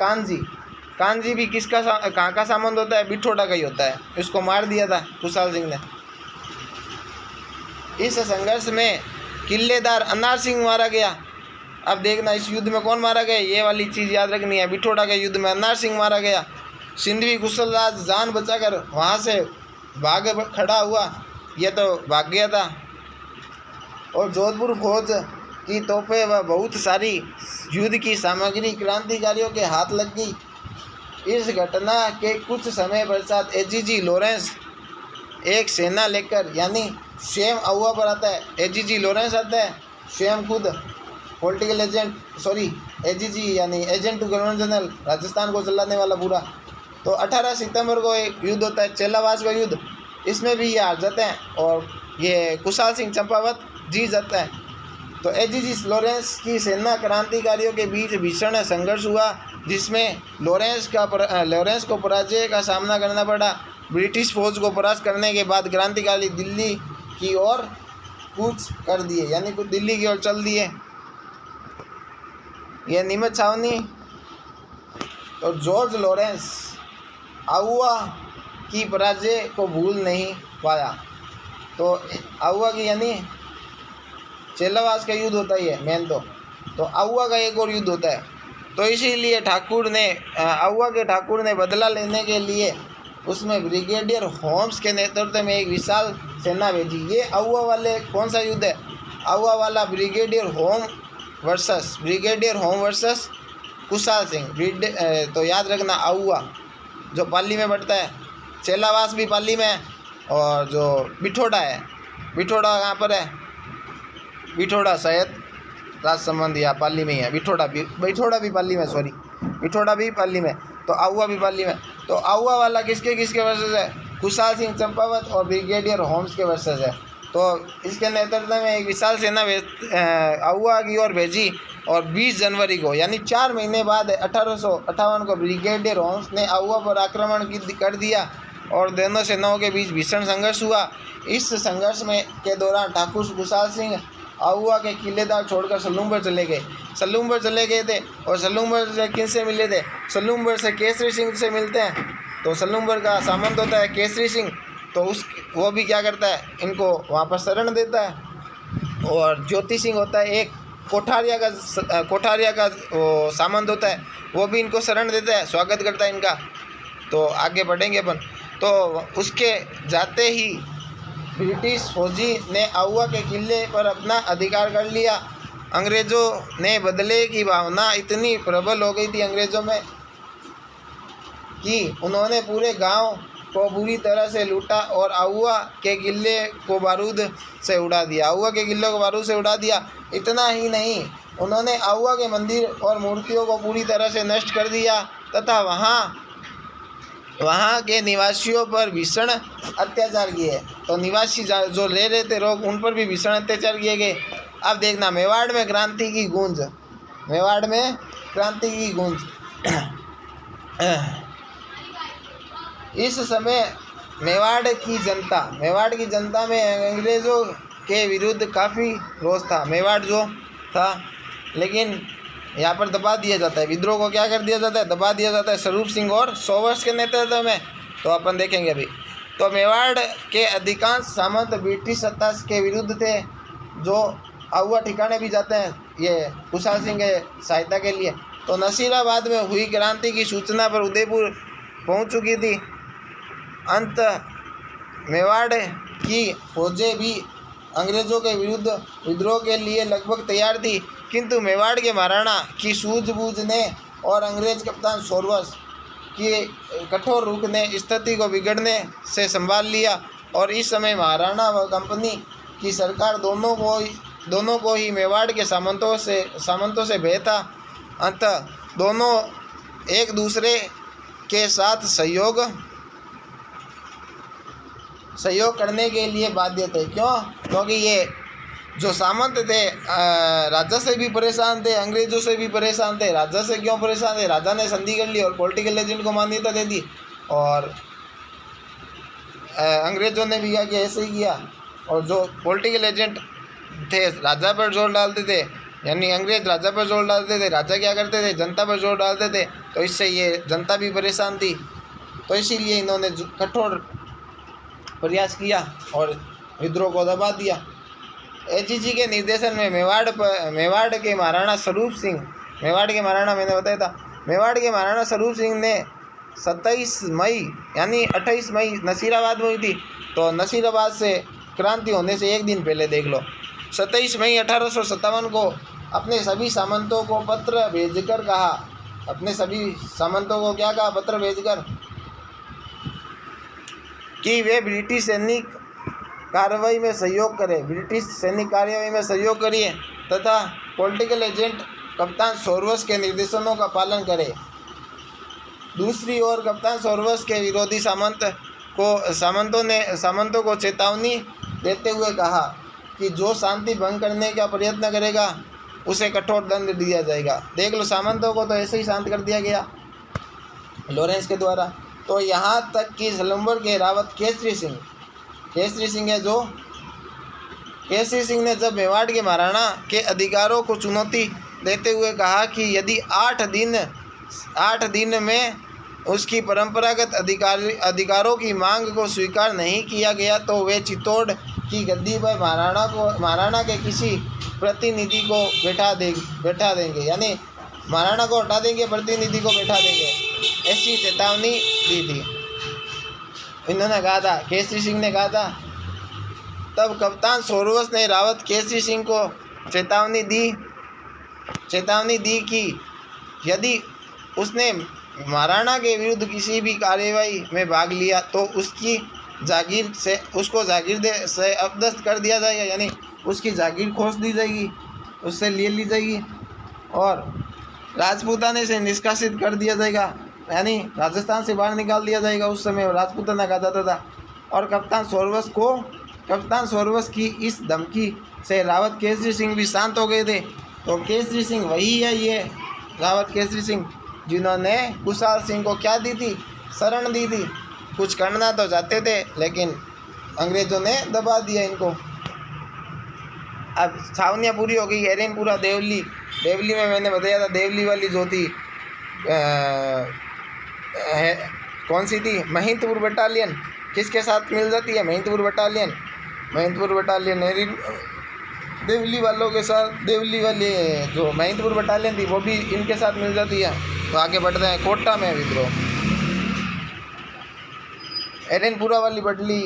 कानजी भी किसका कहाँ का सामंत होता है? बिठोड़ा का ही होता है। इसको मार दिया था कुशाल सिंह ने। इस संघर्ष में किलेदार अनार सिंह मारा गया। अब देखना, इस युद्ध में कौन मारा गया, ये वाली चीज़ याद रखनी है। बिठोड़ा के युद्ध में अनार सिंह मारा गया। सिंधवी कुशलराज जान बचाकर वहाँ से भाग खड़ा हुआ, ये तो भाग गया था। और जोधपुर फौज की तोपें व बहुत सारी युद्ध की सामग्री क्रांतिकारियों के हाथ लग गई। इस घटना के कुछ समय पश्चात एजीजी लॉरेंस एक सेना लेकर, यानी स्वयं आहुआ पर आता है। एजीजी लॉरेंस आता है, स्वयं खुद पॉलिटिकल एजेंट, एजीजी यानी agent to governor general, Rajasthan को चलाने वाला पूरा। तो 18 सितंबर को एक युद्ध होता है, चेलावास का युद्ध। इसमें भी ये हार जाते हैं और ये कुशाल सिंह चंपावत जीत जाता है। तो एजीजी लॉरेंस की सेना क्रांतिकारियों के बीच भीषण संघर्ष हुआ, जिसमें लॉरेंस को पराजय का सामना करना पड़ा। ब्रिटिश फौज को परास्त करने के बाद क्रांतिकारी दिल्ली की ओर कूच कर दिए, यानी कुछ दिल्ली की ओर चल दिए। यह नीमच छावनी। तो जॉर्ज लॉरेंस आहुआ की पराजय को भूल नहीं पाया। तो आहुआ की, यानी चेलावास का युद्ध होता ही है मेन। तो आहुआ का एक और युद्ध होता है। तो इसीलिए आहुआ के ठाकुर ने बदला लेने के लिए उसमें ब्रिगेडियर होम्स के नेतृत्व में एक विशाल सेना भेजी। ये आहुआ वाले कौन सा युद्ध है? आहुआ वाला ब्रिगेडियर होम वर्सेस कुशाल सिंह। तो याद रखना, आहुआ जो पाली में बढ़ता है, चेलावास भी पाली में है, और जो बिठोड़ा है, बिठोड़ा कहाँ पर है? बिठोड़ा शायद राजसमंद या पाली में ही है। बिठोड़ा भी पाली में, बिठोड़ा भी पाली में, तो आहुआ भी पाली में। तो आहुआ वाला किसके वर्सेस है? कुशाल सिंह चंपावत और ब्रिगेडियर होम्स के वर्सेस है। तो इसके नेतृत्व में एक विशाल सेना आहुआ की ओर भेजी। और 20 जनवरी को, यानी 4 महीने बाद 1858 को ब्रिगेडियर होम्स ने आहुआ पर आक्रमण कर दिया और दोनों सेनाओं के बीच भीषण संघर्ष हुआ। इस संघर्ष के दौरान ठाकुर कुशाल सिंह आहुआ के किलेदार छोड़कर सलूम्बर चले गए थे। और सलूम्बर से किन से मिले थे? सलूम्बर से केसरी सिंह से मिलते हैं। तो सलूम्बर का सामंत होता है केसरी सिंह। तो वो भी क्या करता है, इनको वहाँ पर शरण देता है। और ज्योति सिंह होता है एक, कोठारिया का वो सामंत होता है, वो भी इनको शरण देता है, स्वागत करता है इनका। तो आगे बढ़ेंगे अपन। तो उसके जाते ही ब्रिटिश फौजी ने आहुआ के किले पर अपना अधिकार कर लिया। अंग्रेज़ों ने बदले की भावना इतनी प्रबल हो गई थी अंग्रेज़ों में कि उन्होंने पूरे गांव को बुरी तरह से लूटा और आहुआ के किले को बारूद से उड़ा दिया। इतना ही नहीं, उन्होंने आहुआ के मंदिर और मूर्तियों को पूरी तरह से नष्ट कर दिया तथा वहाँ के निवासियों पर भीषण अत्याचार किए। तो निवासी जो रह रहे थे लोग, उन पर भी भीषण अत्याचार किए गए। अब देखना, मेवाड़ में क्रांति की गूंज। इस समय मेवाड़ की जनता में अंग्रेज़ों के विरुद्ध काफ़ी रोष था। मेवाड़ जो था, लेकिन यहाँ पर दबा दिया जाता है, विद्रोह को क्या कर दिया जाता है? दबा दिया जाता है स्वरूप सिंह और सोवर्स के नेतृत्व में। तो अपन देखेंगे अभी। तो मेवाड़ के अधिकांश सामंत ब्रिटिश सत्ता के विरुद्ध थे, जो आहुआ ठिकाने भी जाते हैं ये कुशाल सिंह के सहायता के लिए। तो नसीराबाद में हुई क्रांति की सूचना पर उदयपुर पहुंच चुकी थी। अंत मेवाड़ की फौजें भी अंग्रेज़ों के विरुद्ध विद्रोह के लिए लगभग तैयार थी, किंतु मेवाड़ के महाराणा की सूझबूझ ने और अंग्रेज कप्तान शोरवश के कठोर रुख ने स्थिति को बिगड़ने से संभाल लिया। और इस समय महाराणा व कंपनी की सरकार दोनों को ही मेवाड़ के सामंतों से भय था। अतः दोनों एक दूसरे के साथ सहयोग करने के लिए बाध्य थे। क्यों? क्योंकि ये जो सामंत थे राजा से भी परेशान थे, अंग्रेज़ों से भी परेशान थे। राजा से क्यों परेशान थे? राजा ने संधि कर ली और पॉलिटिकल एजेंट को मान्यता दे दी, और अंग्रेज़ों ने भी किया ऐसे ही किया। और जो पॉलिटिकल एजेंट थे राजा पर जोर डालते थे, यानी अंग्रेज राजा पर जोर डालते थे, राजा क्या करते थे? जनता पर जोर डालते थे। तो इससे ये जनता भी परेशान थी। तो इसीलिए इन्होंने कठोर प्रयास किया और विद्रोह को दबा दिया। एचईसी के निर्देशन में मेवाड़ के महाराणा स्वरूप सिंह, मेवाड़ के महाराणा मैंने बताया था, मेवाड़ के महाराणा स्वरूप सिंह ने 27 मई यानी 28 मई नसीराबाद में हुई थी। तो नसीराबाद से क्रांति होने से एक दिन पहले देख लो, 27 मई 1857 को अपने सभी सामंतों को पत्र भेजकर कहा, अपने सभी सामंतों को क्या कहा? पत्र भेजकर कि वे ब्रिटिश सैनिक कार्रवाई में सहयोग करें, ब्रिटिश सैनिक कार्रवाई में सहयोग करिए तथा पॉलिटिकल एजेंट कप्तान शोरवश के निर्देशों का पालन करें। दूसरी ओर कप्तान शोरवश के विरोधी सामंतों को चेतावनी देते हुए कहा कि जो शांति भंग करने का प्रयत्न करेगा उसे कठोर दंड दिया जाएगा। देख लो, सामंतों को तो ऐसे ही शांत कर दिया गया लॉरेंस के द्वारा। तो यहाँ तक कि सलम्बर के रावत केसरी सिंह ने जब मेवाड़ के महाराणा के अधिकारों को चुनौती देते हुए कहा कि यदि 8 दिन में उसकी परंपरागत अधिकारों की मांग को स्वीकार नहीं किया गया तो वे चित्तौड़ की गद्दी पर महाराणा के किसी प्रतिनिधि को बैठा देंगे, यानी महाराणा को हटा देंगे, प्रतिनिधि को बैठा देंगे, ऐसी चेतावनी दी थी। इन्होंने कहा था, केसरी सिंह ने कहा था। तब कप्तान शोरवश ने रावत केसरी सिंह को चेतावनी दी कि यदि उसने महाराणा के विरुद्ध किसी भी कार्यवाही में भाग लिया तो उसको जागीर से अपदस्थ कर दिया जाएगा, यानी उसकी जागीर खोस दी जाएगी, उससे ले ली जाएगी और राजपूताने से निष्कासित कर दिया जाएगा, यानी राजस्थान से बाहर निकाल दिया जाएगा। उस समय राजपूताना कहा जाता था। और कप्तान शोरवश की इस धमकी से रावत केसरी सिंह भी शांत हो गए थे। तो केसरी सिंह वही है, ये रावत केसरी सिंह जिन्होंने कुशाल सिंह को क्या दी थी? शरण दी थी। कुछ करना तो चाहते थे लेकिन अंग्रेज़ों ने दबा दिया इनको। अब छावनियाँ पूरी हो गई। एरेनपुरा, देवली में मैंने बताया था, देवली वाली जो थी कौन सी थी? महिंदपुर बटालियन किसके साथ मिल जाती है? महिंदपुर बटालियन देवली वालों के साथ, देवली वाली जो महिंदपुर बटालियन थी वो भी इनके साथ मिल जाती है। तो आगे बढ़ते हैं। कोटा में विद्रोह, एरेनपुरा वाली बटली,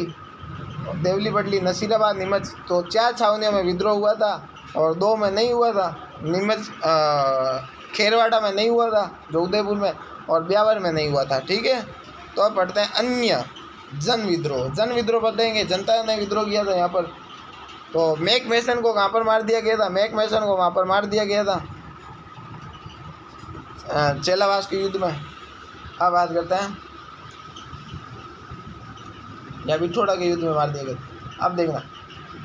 देवली बटली, नसीराबाद, नीमच, तो 4 छावनियों में विद्रोह हुआ था और 2 में नहीं हुआ था। नीमच खेरवाड़ा में नहीं हुआ था जो उदयपुर में, और ब्यावर में नहीं हुआ था। ठीक है, तो अब पढ़ते हैं अन्य जन विद्रोह बताएंगे। जनता ने विद्रोह किया था यहाँ पर। तो मैक मैसन को कहाँ पर मार दिया गया था? मैक मैसन को वहाँ पर मार दिया गया था चेलावास के युद्ध में। अब बात करते हैं या बिठोड़ा के युद्ध में मार दिया गया। अब देखना,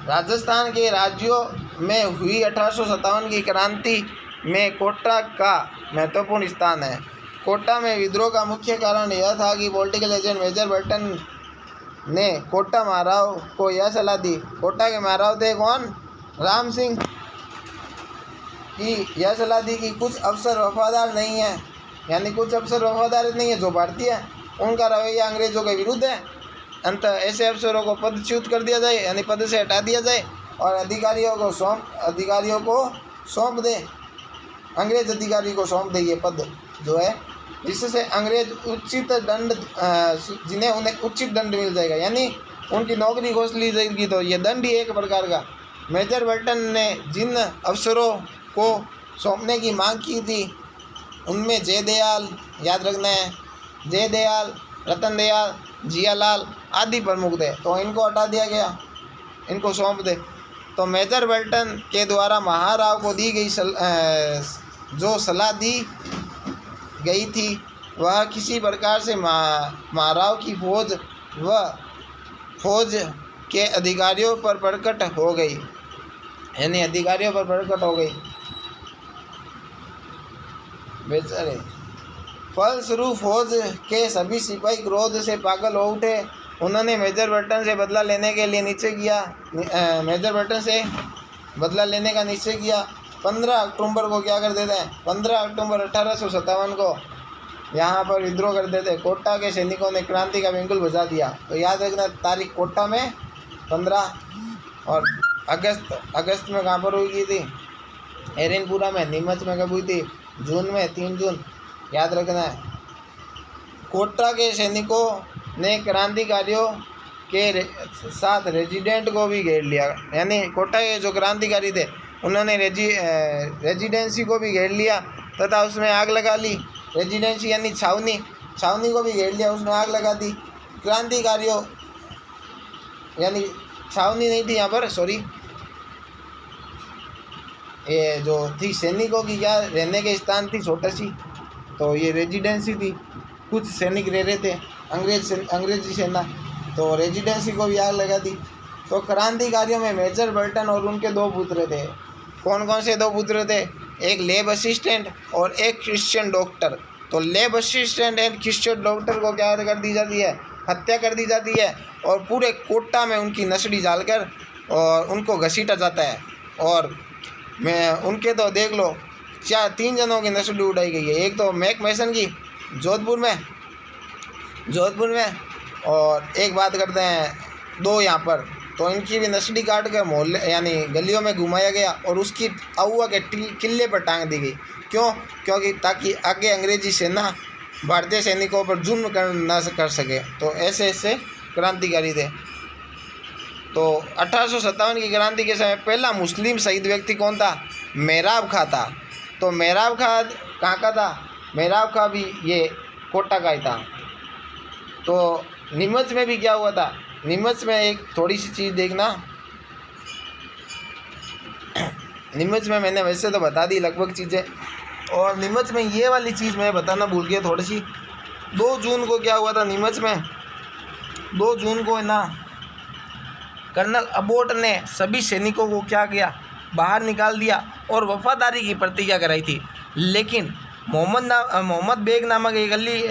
राजस्थान के राज्यों में हुई 1857 की क्रांति में कोटा का महत्वपूर्ण स्थान है। कोटा में विद्रोह का मुख्य कारण यह था कि पॉलिटिकल एजेंट मेजर बर्टन ने कोटा महाराव को यह सलाह दी। कोटा के महाराव थे कौन? राम सिंह। की यह सलाह दी कि कुछ अफसर वफादार नहीं हैं, यानी कुछ अफसर वफादार नहीं है जो भारतीय है, उनका रवैया अंग्रेज़ों के विरुद्ध है। अंत ऐसे अफसरों को पदच्युत कर दिया जाए, यानी पद से हटा दिया जाए और अधिकारियों को सौंप दे, अंग्रेज अधिकारी को सौंप दे ये पद जो है, जिससे अंग्रेज उन्हें उचित दंड मिल जाएगा, यानी उनकी नौकरी खोस ली जाएगी। तो ये दंड ही एक प्रकार का। मेजर बर्टन ने जिन अफसरों को सौंपने की मांग की थी उनमें जयदयाल, याद रखना है, जयदयाल, रतन दयाल, जियालाल आदि प्रमुख थे। तो इनको हटा दिया गया, इनको सौंप दे। तो मेजर बर्टन के द्वारा महाराव को दी गई जो सलाह दी गई थी वह किसी प्रकार से महाराव की फौज के अधिकारियों पर प्रकट हो गई, यानी अधिकारियों पर प्रकट हो गई बेचारे। फलस्वरूप फौज के सभी सिपाही क्रोध से पागल हो उठे। उन्होंने मेजर बर्टन से बदला लेने का निश्चय किया। 15 अक्टूबर को क्या कर देते हैं, 15 अक्टूबर 1857 को यहाँ पर विद्रोह कर देते। कोटा के सैनिकों ने क्रांति का बिल्कुल बजा दिया। तो याद रखना तारीख, कोटा में 15 और अगस्त में कहाँ पर हुई थी, एरिनपुरा में। नीमच में कब हुई थी, जून में, 3 जून, याद रखना है। कोटा के सैनिकों ने क्रांतिकारियों के साथ रेजिडेंट को भी घेर लिया, यानी कोटा के जो क्रांतिकारी थे उन्होंने रेजिडेंसी को भी घेर लिया तथा उसमें आग लगा ली। रेजिडेंसी यानी छावनी को भी घेर लिया, उसमें आग लगा दी। क्रांतिकारियों, यानी छावनी नहीं थी यहाँ पर, सॉरी, ये जो थी सैनिकों की क्या रहने के स्थान थी छोटा सी, तो ये रेजिडेंसी थी। कुछ सैनिक रह रहे थे, अंग्रेजी सेना, तो रेजिडेंसी को भी आग लगा दी। तो क्रांतिकारियों में मेजर बर्टन और उनके 2 पुत्र थे। कौन कौन से 2 पुत्र थे, एक लैब असिस्टेंट और एक क्रिश्चियन डॉक्टर। तो lab assistant and Christian doctor को क्या कर दी जाती है, हत्या कर दी जाती है, और पूरे कोटा में उनकी नसड़ी डालकर और उनको घसीटा जाता है। और मैं उनके तो देख लो 3 जनों की नसड़ी उड़ाई गई है। एक तो मैक मैसन की जोधपुर में, और एक बात करते हैं 2 यहाँ पर, तो इनकी भी नसड़ी काट कर मोहल्ले यानी गलियों में घुमाया गया और उसकी अहुआ के किले पर टांग दी गई। क्योंकि ताकि आगे अंग्रेजी सेना भारतीय सैनिकों पर जुल्म कर सके। तो ऐसे क्रांतिकारी थे। तो 1857 की क्रांति के समय पहला मुस्लिम शहीद व्यक्ति कौन था, मेहराब खां था। तो मेहराब खां कहाँ का था, मेहराब खां भी ये कोटा का ही था। तो नीमच में भी क्या हुआ था, नीमच में एक थोड़ी सी चीज़ देखना। नीमच में मैंने वैसे तो बता दी लगभग चीज़ें, और नीमच में ये वाली चीज़ मैं बताना भूल गया थोड़ी सी। 2 जून को क्या हुआ था नीमच में, 2 जून को ना कर्नल अबोट ने सभी सैनिकों को क्या किया, बाहर निकाल दिया और वफादारी की प्रतिज्ञा कराई थी। लेकिन मोहम्मद बेग नामक एक अली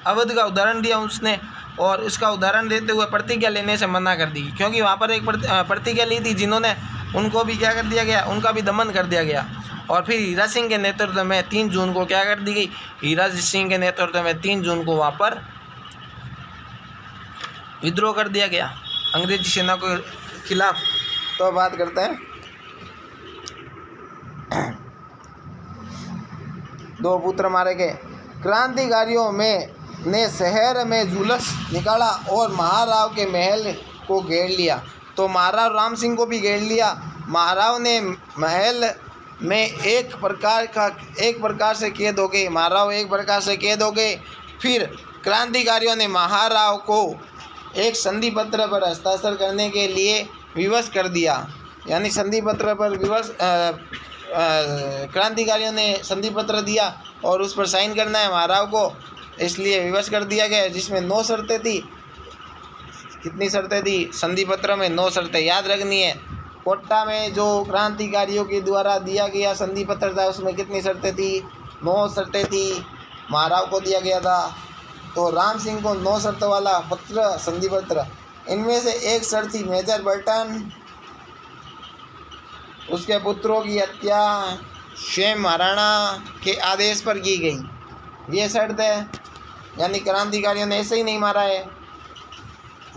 अवध का उदाहरण दिया उसने, और उसका उदाहरण देते हुए प्रतिज्ञा लेने से मना कर दी, क्योंकि वहाँ पर एक प्रतिज्ञा ली थी जिन्होंने, उनको भी क्या कर दिया गया, उनका भी दमन कर दिया गया। और फिर हीरा सिंह के नेतृत्व में 3 जून को क्या कर दी गई, हीरा सिंह के नेतृत्व में 3 जून को वहाँ पर विद्रोह कर दिया गया अंग्रेजी सेना के खिलाफ। तो बात करते हैं 2 पुत्र मारे गए। क्रांतिकारियों ने शहर में जुलूस निकाला और महाराव के महल को घेर लिया। तो महाराव राम सिंह को भी घेर लिया। महाराव ने महल में एक प्रकार से कैद हो गए, महाराव एक प्रकार से कैद हो गए। फिर क्रांतिकारियों ने महाराव को एक संधि पत्र पर हस्ताक्षर करने के लिए विवश कर दिया, यानी संधि पत्र पर क्रांतिकारियों ने संधि पत्र दिया और उस पर साइन करना है महाराव को, इसलिए विवश कर दिया गया, जिसमें 9 शर्तें थी। कितनी शर्तें थी संधि पत्र में, 9 शर्तें याद रखनी है। कोटा में जो क्रांतिकारियों के द्वारा दिया गया संधि पत्र था उसमें कितनी शर्तें थी, 9 शर्तें थी, महाराव को दिया गया था। तो राम सिंह को 9 शर्तों वाला पत्र, संधि पत्र। इनमें से एक शर्त थी मेजर बर्टन उसके पुत्रों की हत्या स्वयं महाराणा के आदेश पर की गई, ये शर्त है। यानी क्रांतिकारियों ने ऐसे ही नहीं मारा है,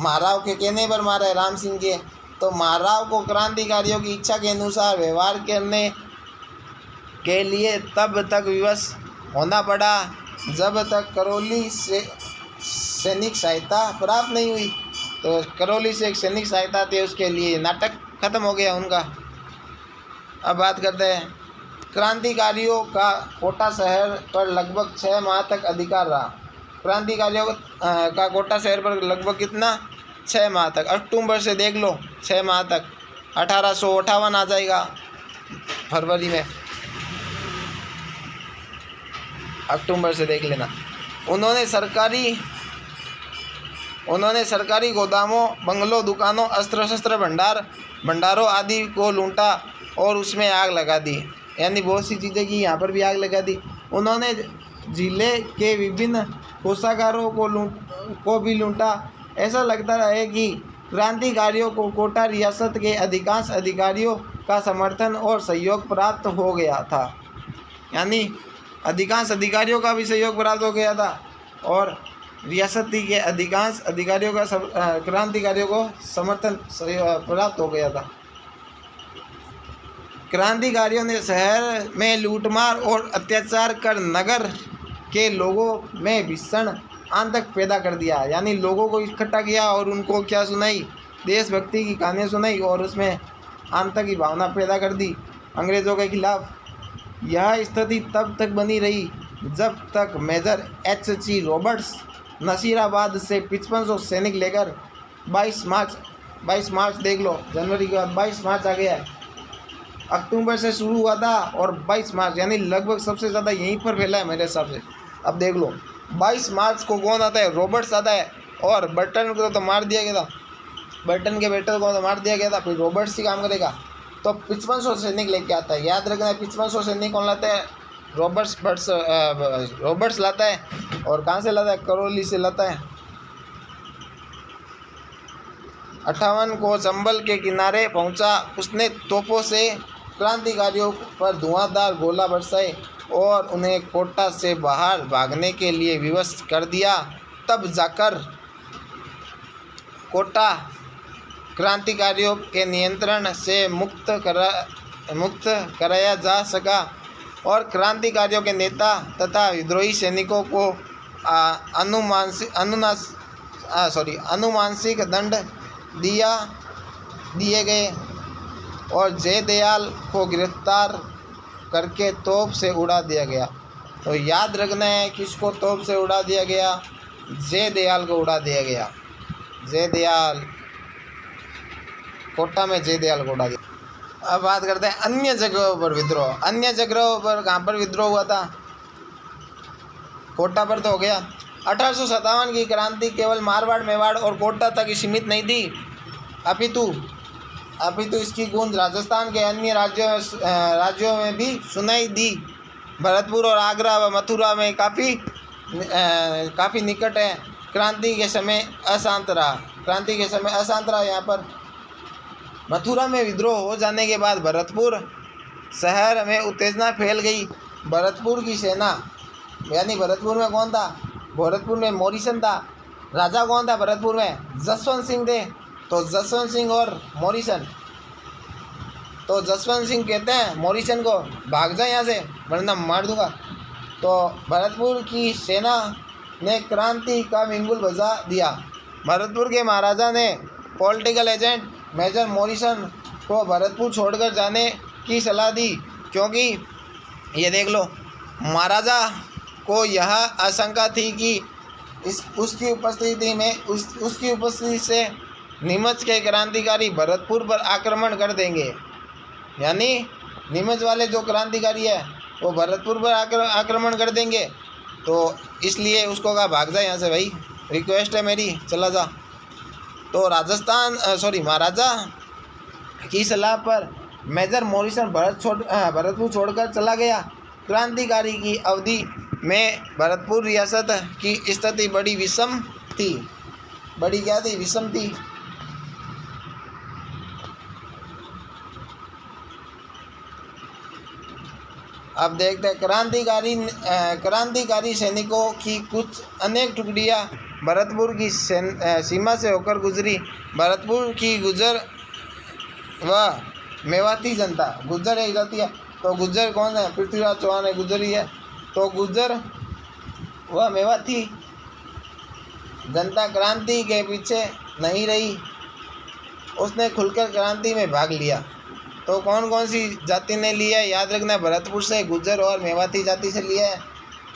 महाराव के कहने पर मारा है राम सिंह के, तो महाराव को क्रांतिकारियों की इच्छा के अनुसार व्यवहार करने के लिए तब तक विवश होना पड़ा जब तक करौली से सैनिक सहायता प्राप्त नहीं हुई। तो करौली से एक सैनिक सहायता थी, उसके लिए नाटक खत्म हो गया उनका। अब बात करते हैं, क्रांतिकारियों का कोटा शहर पर लगभग 6 माह तक अधिकार रहा। क्रांतिकारियों का कोटा शहर पर लगभग कितना, 6 माह तक। अक्टूबर से देख लो 6 माह तक, 1858 आ जाएगा फरवरी में, अक्टूबर से देख लेना। उन्होंने सरकारी गोदामों, बंगलों, दुकानों, अस्त्र शस्त्र भंडारों आदि को लूटा और उसमें आग लगा दी। यानी बहुत सी चीज़ें की, यहाँ पर भी आग लगा दी। उन्होंने जिले के विभिन्न कोषागारों को भी लूटा। ऐसा लगता है कि क्रांतिकारियों को कोटा रियासत के अधिकांश अधिकारियों का समर्थन और सहयोग प्राप्त हो गया था। यानी अधिकांश अधिकारियों का भी सहयोग प्राप्त हो गया था और रियासती के अधिकांश अधिकारियों का क्रांतिकारियों को समर्थन प्राप्त हो गया था। क्रांतिकारियों ने शहर में लूटमार और अत्याचार कर नगर के लोगों में भीषण आतंक पैदा कर दिया। यानी लोगों को इकट्ठा किया और उनको क्या सुनाई, देशभक्ति की कहानियाँ सुनाई और उसमें आतंक की भावना पैदा कर दी अंग्रेज़ों के खिलाफ। यह स्थिति तब तक बनी रही जब तक मेजर H.C. रॉबर्ट्स नसीराबाद से 5500 सैनिक लेकर 22 मार्च देख लो, जनवरी के बाद 22 मार्च आ गया है। अक्टूबर से शुरू हुआ था और 22 मार्च, यानी लगभग सबसे ज़्यादा यहीं पर फैला है मेरे हिसाब से। अब देख लो 22 मार्च को कौन आता है, रॉबर्ट्स आता है। और बर्टन को तो मार दिया गया था, बर्टन के बेटे को तो मार दिया गया था, फिर रॉबर्ट्स ही काम करेगा। तो 5500 सैनिक लेके आता है। याद रखना है 5500 सैनिक कौन लाता है, रॉबर्ट्स लाता है। और कहाँ से लाता है, करौली से लाता है। 58 को चंबल के किनारे पहुंचा। उसने तोपों से क्रांतिकारियों पर धुआंधार गोला बरसाए और उन्हें कोटा से बाहर भागने के लिए विवश कर दिया। तब जाकर कोटा क्रांतिकारियों के नियंत्रण से मुक्त कराया जा सका और क्रांतिकारियों के नेता तथा विद्रोही सैनिकों को अनुमानसिक दंड दिए गए और जयदयाल को गिरफ्तार करके तोप से उड़ा दिया गया। तो याद रखना है किसको तोप से उड़ा दिया गया, जयदयाल को उड़ा दिया गया। जयदयाल, कोटा में जयदयाल को उड़ा दिया। अब बात करते हैं अन्य जगहों पर विद्रोह। अन्य जगहों पर कहाँ पर विद्रोह हुआ था, कोटा पर तो हो गया। 1857 की क्रांति केवल मारवाड़, मेवाड़ और कोटा तक ही सीमित नहीं थी, अपितु इसकी गूंज राजस्थान के अन्य राज्यों में भी सुनाई दी। भरतपुर और आगरा व मथुरा में काफ़ी निकट है। क्रांति के समय अशांत रहा। यहाँ पर मथुरा में विद्रोह हो जाने के बाद भरतपुर शहर में उत्तेजना फैल गई। भरतपुर की सेना, यानी भरतपुर में कौन था, भरतपुर में मॉरिसन था। राजा कौन था भरतपुर में, जसवंत सिंह थे। तो जसवंत सिंह और मॉरिसन, तो जसवंत सिंह कहते हैं मॉरिसन को, भाग जा यहाँ से वरना मार दूंगा। तो भरतपुर की सेना ने क्रांति का मिंगुल बजा दिया। भरतपुर के महाराजा ने पॉलिटिकल एजेंट मेजर मॉरिसन को भरतपुर छोड़कर जाने की सलाह दी, क्योंकि ये देख लो महाराजा को यह आशंका थी कि उसकी उपस्थिति से नीमच के क्रांतिकारी भरतपुर पर आक्रमण कर देंगे। यानी नीमच वाले जो क्रांतिकारी है वो भरतपुर पर आक्रमण कर देंगे। तो इसलिए उसको कहा भाग जा यहाँ से भाई, रिक्वेस्ट है मेरी, चला जा। तो महाराजा की सलाह पर मेजर मॉरिसन भरतपुर छोड़कर चला गया। क्रांतिकारी की अवधि में भरतपुर रियासत की स्थिति बड़ी विषम थी। विषम थी। अब देखते हैं क्रांतिकारी सैनिकों की कुछ अनेक टुकड़ियां भरतपुर की सीमा से होकर गुजरी। भरतपुर की वह मेवाती जनता, गुज्जर एक जाति है, तो गुज्जर कौन है? पृथ्वीराज चौहान है, गुज्जर ही है। तो गुज्जर वह मेवाती जनता क्रांति के पीछे नहीं रही, उसने खुलकर क्रांति में भाग लिया। तो कौन कौन सी जाति ने लिया है? याद रखना, भरतपुर से गुज्जर और मेवाती जाति से लिया है,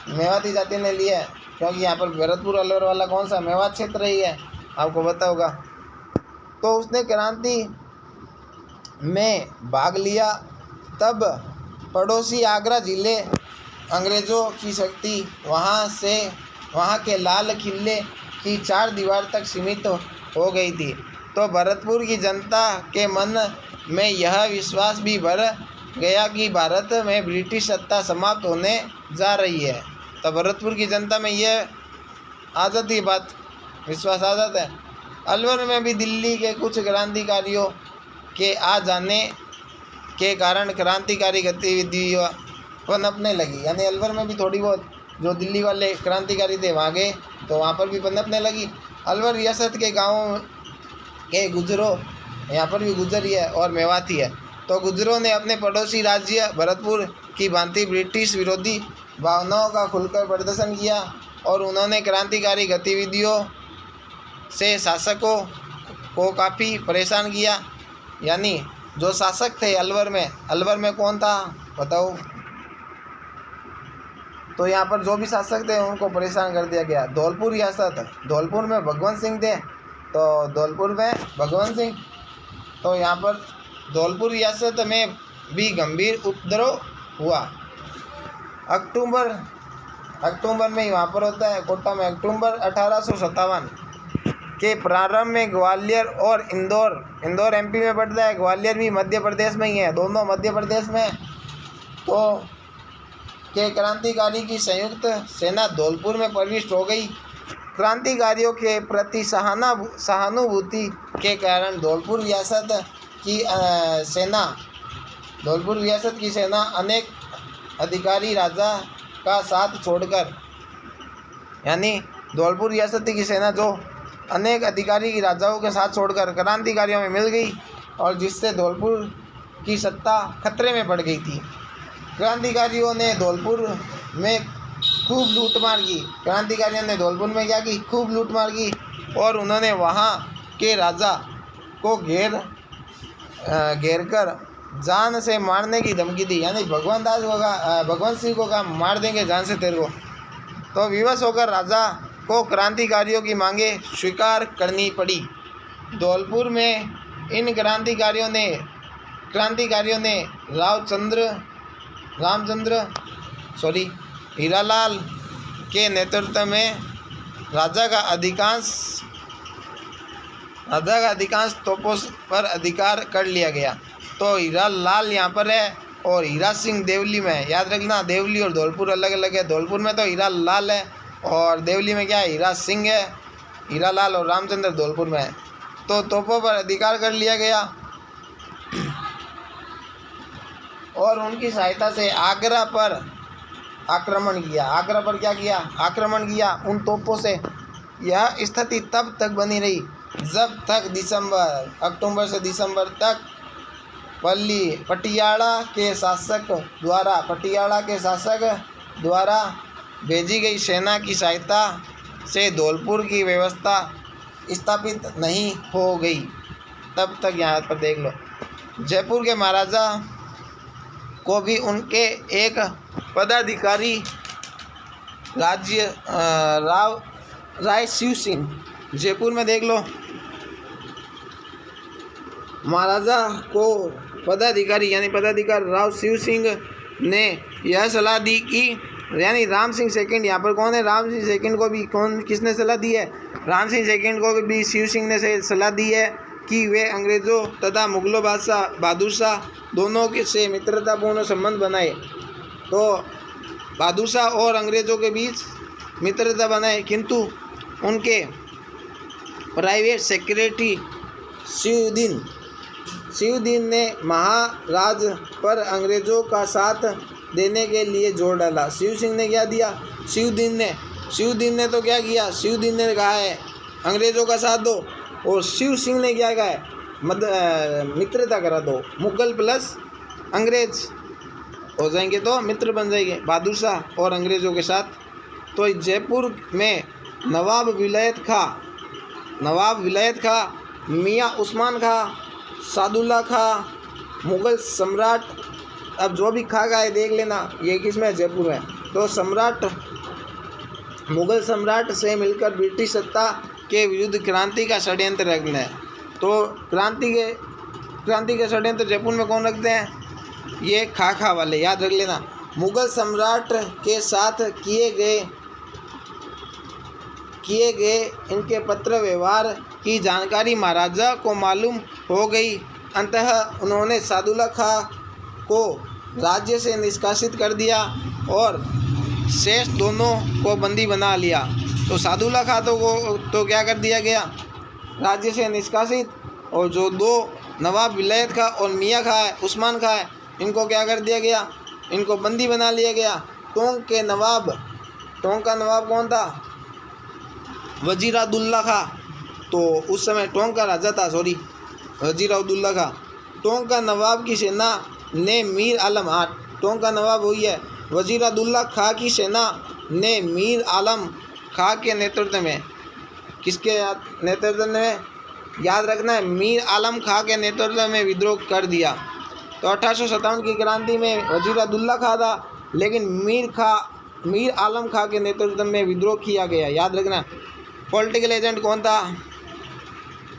मेवाती जाति ने लिया है, क्योंकि यहाँ पर भरतपुर अलवर वाला कौन सा मेवात क्षेत्र ही है, आपको पता होगा। तो उसने क्रांति में भाग लिया। तब पड़ोसी आगरा जिले अंग्रेज़ों की शक्ति वहाँ के लाल किले की 4 दीवार तक सीमित हो गई थी। तो भरतपुर की जनता के मन में यह विश्वास भी भर गया कि भारत में ब्रिटिश सत्ता समाप्त होने जा रही है। तो भरतपुर की जनता में यह आ जाती है बात, विश्वास आ जाता है। अलवर में भी दिल्ली के कुछ क्रांतिकारियों के आ जाने के कारण क्रांतिकारी गतिविधियाँ पनपने लगी। यानी अलवर में भी थोड़ी बहुत जो दिल्ली वाले क्रांतिकारी थे वहाँ गए, तो वहाँ पर भी पनपने लगी। अलवर रियासत के गाँवों के गुज्जरों, यहाँ पर भी गुज्जर ही है और मेवाती है, तो गुज्जरों ने अपने पड़ोसी राज्य भरतपुर की भांति ब्रिटिश विरोधी भावनाओं का खुलकर प्रदर्शन किया और उन्होंने क्रांतिकारी गतिविधियों से शासकों को काफ़ी परेशान किया। यानी जो शासक थे अलवर में कौन था बताओ? तो यहाँ पर जो भी शासक थे उनको परेशान कर दिया गया। धौलपुर रियासत, धौलपुर में भगवंत सिंह थे, तो धौलपुर में भगवंत सिंह, तो यहाँ पर धौलपुर रियासत में भी गंभीर उपद्रव हुआ। अक्टूबर में ही वहाँ पर होता है कोटा में। अक्टूबर 1857 के प्रारंभ में ग्वालियर और इंदौर एमपी में पड़ता है, ग्वालियर भी मध्य प्रदेश में ही है, दोनों मध्य प्रदेश में। तो के क्रांतिकारी की संयुक्त सेना धौलपुर में प्रविष्ट हो गई। क्रांतिकारियों के प्रति सहानुभूति के कारण धौलपुर रियासत की सेना अनेक अधिकारी राजा का साथ छोड़कर, यानी धौलपुर रियासत की सेना जो अनेक अधिकारी राजाओं के साथ छोड़कर क्रांतिकारियों में मिल गई, और जिससे धौलपुर की सत्ता खतरे में पड़ गई थी। क्रांतिकारियों ने धौलपुर में खूब लूटमार की। क्रांतिकारियों ने धौलपुर में क्या की? खूब लूटमार की, और उन्होंने वहाँ के राजा को घेर कर जान से मारने की धमकी दी। यानी भगवंत सिंह को कहा मार देंगे जान से तेरे को। तो विवश होकर राजा को क्रांतिकारियों की मांगे स्वीकार करनी पड़ी। धौलपुर में इन क्रांतिकारियों ने हीरालाल के नेतृत्व में राजा का अधिकांश तोपों पर अधिकार कर लिया गया। तो हीरालाल यहाँ पर है और हीरा सिंह देवली में है। याद रखना, देवली और धौलपुर अलग अलग है। धौलपुर में तो हीरालाल है और देवली में क्या है? हीरा सिंह है। हीरालाल और रामचंद्र धौलपुर में है। तो तोपों पर अधिकार कर लिया गया और उनकी सहायता से आगरा पर आक्रमण किया। आगरा पर क्या किया? आक्रमण किया उन तोपों से। यह स्थिति तब तक बनी रही जब तक अक्टूबर से दिसंबर तक पटियाला के शासक द्वारा भेजी गई सेना की सहायता से धौलपुर की व्यवस्था स्थापित नहीं हो गई। तब तक यहाँ पर देख लो, जयपुर के महाराजा को भी उनके एक पदाधिकारी राय शिव सिंह, जयपुर में देख लो, महाराजा को पदाधिकार राव शिव सिंह ने यह सलाह दी कि, यानी राम सिंह सेकंड, यहाँ पर कौन है? राम सिंह सेकंड को भी किसने सलाह दी है? राम सिंह सेकंड को भी शिव सिंह ने सलाह दी है कि वे अंग्रेज़ों तथा मुगलों बहादुर शाह दोनों से मित्रतापूर्ण संबंध बनाए। तो बहादुर शाह और अंग्रेज़ों के बीच मित्रता बनाए, किंतु उनके प्राइवेट सेक्रेटरी शिवदीन ने महाराज पर अंग्रेज़ों का साथ देने के लिए जोर डाला। शिव सिंह ने क्या दिया? शिवदीन ने तो क्या किया? शिवदीन ने कहा है अंग्रेज़ों का साथ दो, और शिव सिंह ने क्या कहा है? मित्रता करा दो। मुगल प्लस अंग्रेज हो जाएंगे तो मित्र बन जाएंगे बहादुर शाह और अंग्रेज़ों के साथ। तो जयपुर में नवाब विलायत खां, मियाँ उस्मान खां, सादुल्ला खां, मुग़ल सम्राट, अब जो भी खा है देख लेना ये किसमें है, जयपुर में। तो मुग़ल सम्राट से मिलकर ब्रिटिश सत्ता के विरुद्ध क्रांति का षड्यंत्र रखना है। तो क्रांति के षड्यंत्र जयपुर में कौन रखते हैं, ये खा वाले, याद रख लेना। मुग़ल सम्राट के साथ किए गए इनके पत्र व्यवहार की जानकारी महाराजा को मालूम हो गई। अंततः उन्होंने सादुल्ला खां को राज्य से निष्कासित कर दिया और शेष दोनों को बंदी बना लिया। तो सादुल्ला खां तो क्या कर दिया गया, राज्य से निष्कासित, और जो दो नवाब विलायत खां और मियाँ खां है, उस्मान खां है, इनको क्या कर दिया गया, इनको बंदी बना लिया गया। टोंक का नवाब कौन था, वजीर-उद-दौला खां। तो उस समय टोंक का राजा था, वजीर-उद-दौला खां। टोंक का नवाब की सेना ने मीर आलम, टोंक का नवाब वही है, वजीर-उद-दौला खां की सेना ने मीर आलम खां के नेतृत्व में, किसके नेतृत्व में, याद रखना है, मीर आलम खां के नेतृत्व में विद्रोह कर दिया। तो 1857 की क्रांति में वजीर-उद-दौला खां था, लेकिन मीर आलम खां के नेतृत्व में विद्रोह किया गया, याद रखना। पॉलिटिकल एजेंट कौन था,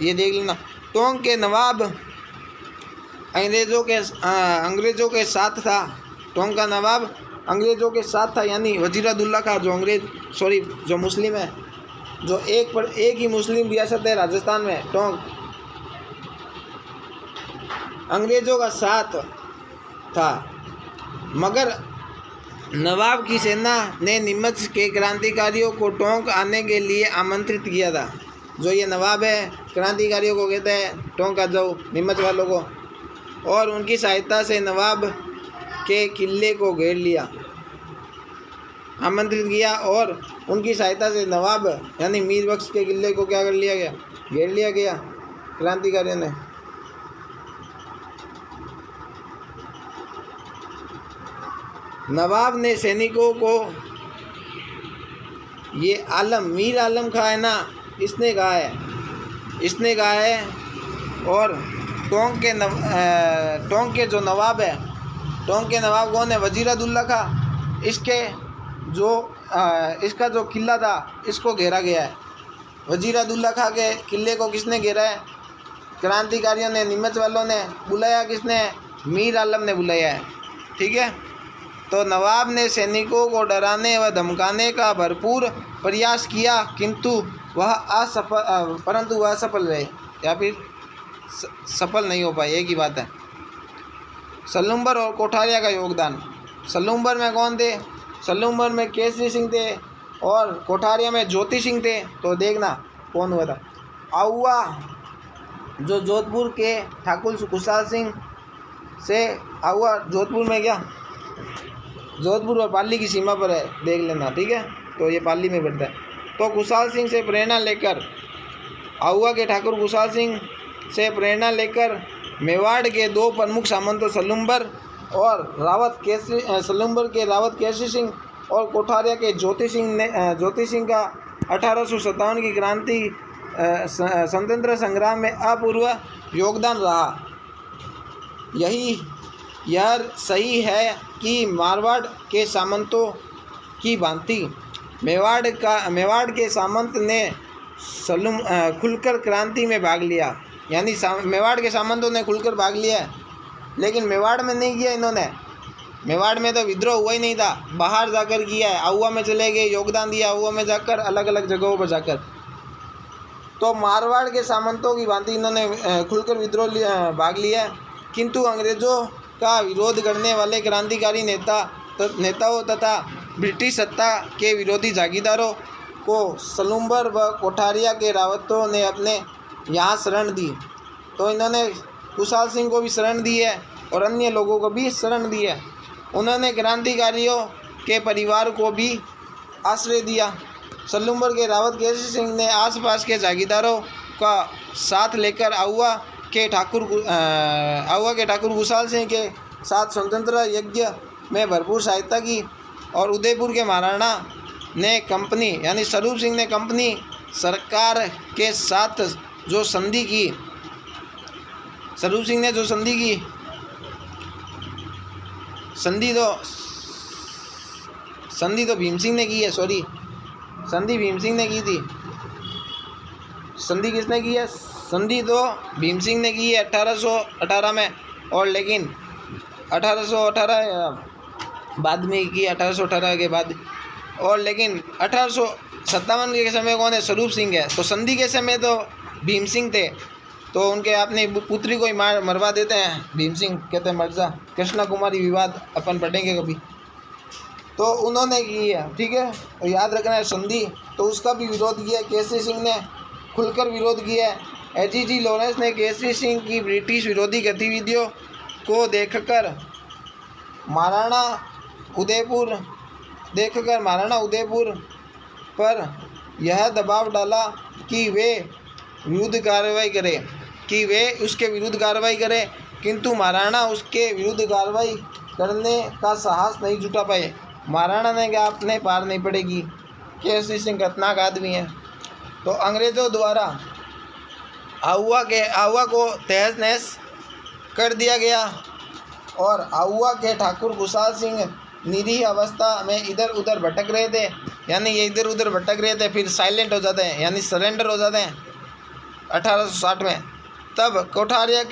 ये देख लेना। टोंक के नवाब अंग्रेज़ों के साथ था। टोंक का नवाब अंग्रेज़ों के साथ था, यानी वजीर-उद-दौला खां जो मुस्लिम है, जो एक ही मुस्लिम रियासत है राजस्थान में, टोंक अंग्रेज़ों का साथ था। मगर नवाब की सेना ने नीमच के क्रांतिकारियों को टोंक आने के लिए आमंत्रित किया था। जो ये नवाब है, क्रांतिकारियों को कहते हैं टोंक आ जाओ, नीमच वालों को, और उनकी सहायता से नवाब के किले को घेर लिया, आमंत्रित किया, और उनकी सहायता से नवाब यानी मीर बख्श के किले को क्या कर लिया गया, घेर लिया गया क्रांतिकारियों ने। नवाब ने सैनिकों को, ये मीर आलम खां है ना, इसने कहा है, और टोंक के जो नवाब है, टोंक के नवाब कौन है, वजीर-उद-दौला खां, इसका जो किला था इसको घेरा गया है। वजीर-उद-दौला खां के किले को किसने घेरा है, क्रांतिकारियों ने, नीमच वालों ने। बुलाया किसने, मीर आलम ने बुलाया है, ठीक है। तो नवाब ने सैनिकों को डराने व धमकाने का भरपूर प्रयास किया, किंतु वह असफल रहे, या फिर सफल नहीं हो पाए, एक ही बात है। सलूम्बर और कोठारिया का योगदान। सलूम्बर में कौन थे, सलूम्बर में केसरी सिंह थे, और कोठारिया में ज्योति सिंह थे। तो देखना कौन हुआ था। आउआ जो जोधपुर के ठाकुर खुशहाल सिंह से, आउआ जोधपुर में, क्या जोधपुर और पाली की सीमा पर है, देख लेना, ठीक है। तो ये पाली में पड़ता है। तो खुशहाल सिंह से प्रेरणा लेकर, आउआ के ठाकुर खुशहाल सिंह से प्रेरणा लेकर मेवाड़ के दो प्रमुख सामंतों सलूम्बर के रावत केसरी सिंह और कोठारिया के ज्योति सिंह का 1857 की क्रांति स्वतंत्रता संग्राम में अपूर्व योगदान रहा। यह सही है कि मारवाड़ के सामंतों की भांति मेवाड़ के सामंत ने खुलकर क्रांति में भाग लिया, यानी मेवाड़ के सामंतों ने खुलकर भाग लिया, लेकिन मेवाड़ में नहीं किया इन्होंने। मेवाड़ में तो विद्रोह हुआ ही नहीं था, बाहर जाकर किया है। आउआ में चले गए, योगदान दिया आउआ में जाकर, अलग अलग जगहों पर जाकर। तो मारवाड़ के सामंतों की भांति इन्होंने खुलकर भाग लिया, किंतु अंग्रेज़ों का विरोध करने वाले क्रांतिकारी नेताओं तथा ब्रिटिश सत्ता के विरोधी जागीरदारों को सलूम्बर व कोठारिया के रावतों ने अपने यहाँ शरण दी। तो इन्होंने खुशहाल सिंह को भी शरण दी है और अन्य लोगों को भी शरण दी है। उन्होंने क्रांतिकारियों के परिवार को भी आश्रय दिया। सलूम्बर के रावत केसरी सिंह ने आसपास के जागीरदारों का साथ लेकर आउआ के ठाकुर खुशहाल सिंह के साथ स्वतंत्र यज्ञ में भरपूर सहायता की और उदयपुर के महाराणा ने कंपनी यानी स्वरूप सिंह ने कंपनी सरकार के साथ जो संधि की, स्वरूप सिंह ने जो संधि की, संधि तो भीम सिंह ने की है, सॉरी संधि भीम सिंह ने की थी। संधि किसने की है? संधि तो भीम सिंह ने की है 1818 में, और लेकिन 1818 बाद में की, 1818 के बाद। और लेकिन 1857 के समय कौन है? स्वरूप सिंह है। तो संधि के समय तो भीम सिंह थे, तो उनके अपनी पुत्री को ही मरवा देते हैं। भीम सिंह कहते हैं मर जा, कृष्णा कुमारी विवाद अपन पढ़ेंगे कभी, तो उन्होंने की है, ठीक है। तो याद रखना है संधि, तो उसका भी विरोध किया केसरी सिंह ने, खुलकर विरोध किया है। एच.जी. लॉरेंस ने केसरी सिंह की ब्रिटिश विरोधी गतिविधियों को देखकर महाराणा उदयपुर पर यह दबाव डाला कि वे उसके विरुद्ध कार्रवाई करें, किंतु महाराणा उसके विरुद्ध कार्रवाई करने का साहस नहीं जुटा पाए। महाराणा ने कहा अपने पार नहीं पड़ेगी, केसरी सिंह खतरनाक आदमी है। तो अंग्रेज़ों द्वारा आहुआ को तहस नहस कर दिया गया और आहुआ के ठाकुर खुशहाल सिंह निरीह अवस्था में इधर उधर भटक रहे थे, यानी ये इधर उधर भटक रहे थे, फिर साइलेंट हो जाते हैं यानी सरेंडर हो जाते हैं 1860 में। तब कोठारिया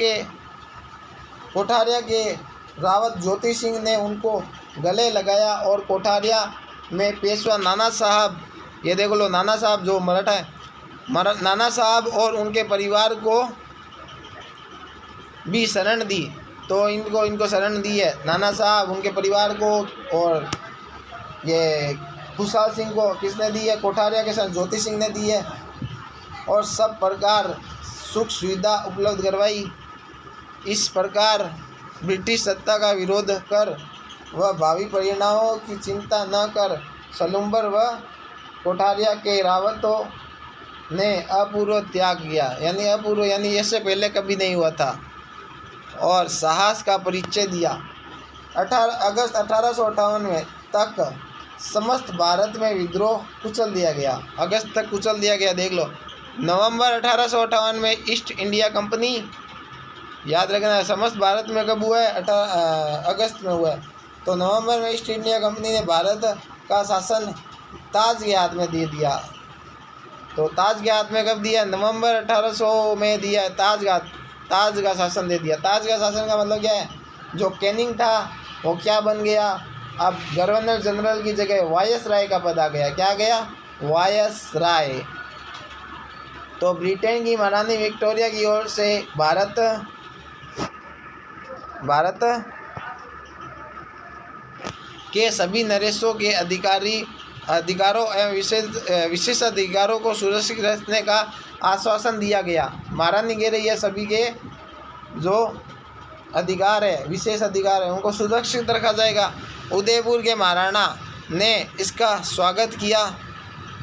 के रावत ज्योति सिंह ने उनको गले लगाया और कोठारिया में पेशवा नाना साहब, ये देख लो नाना साहब जो मराठा है, नाना साहब और उनके परिवार को भी शरण दी। तो इनको शरण दी है नाना साहब, उनके परिवार को, और ये खुशहाल सिंह को किसने दी है? कोठारिया के साथ ज्योति सिंह ने दी है, और सब प्रकार सुख सुविधा उपलब्ध करवाई। इस प्रकार ब्रिटिश सत्ता का विरोध कर वह भावी परिणामों की चिंता न कर सलुम्बर व कोठारिया के रावतों ने अपूर्व त्याग किया, यानी इससे पहले कभी नहीं हुआ था, और साहस का परिचय दिया। 18 अगस्त 1858 में तक समस्त भारत में विद्रोह कुचल दिया गया, अगस्त तक कुचल दिया गया, देख लो। नवंबर 1858 में ईस्ट इंडिया कंपनी, याद रखना है समस्त भारत में कब हुआ है? अगस्त में हुआ है। तो नवंबर में ईस्ट इंडिया कंपनी ने भारत का शासन ताज के हाथ में दे दिया। तो ताज के हाथ में कब दिया? नवंबर 1800 में दिया। ताज का शासन दे दिया। ताज का शासन का मतलब क्या है? जो कैनिंग था वो क्या बन गया? अब गवर्नर जनरल की जगह वायसराय का पद आ गया। क्या गया? वायसराय। तो ब्रिटेन की महारानी विक्टोरिया की ओर से भारत के सभी नरेशों के अधिकारों एवं विशेष अधिकारों को सुरक्षित रखने का आश्वासन दिया गया। महारानी कह रही है सभी के जो अधिकार है, विशेष अधिकार है, उनको सुरक्षित रखा जाएगा। उदयपुर के महाराणा ने इसका स्वागत किया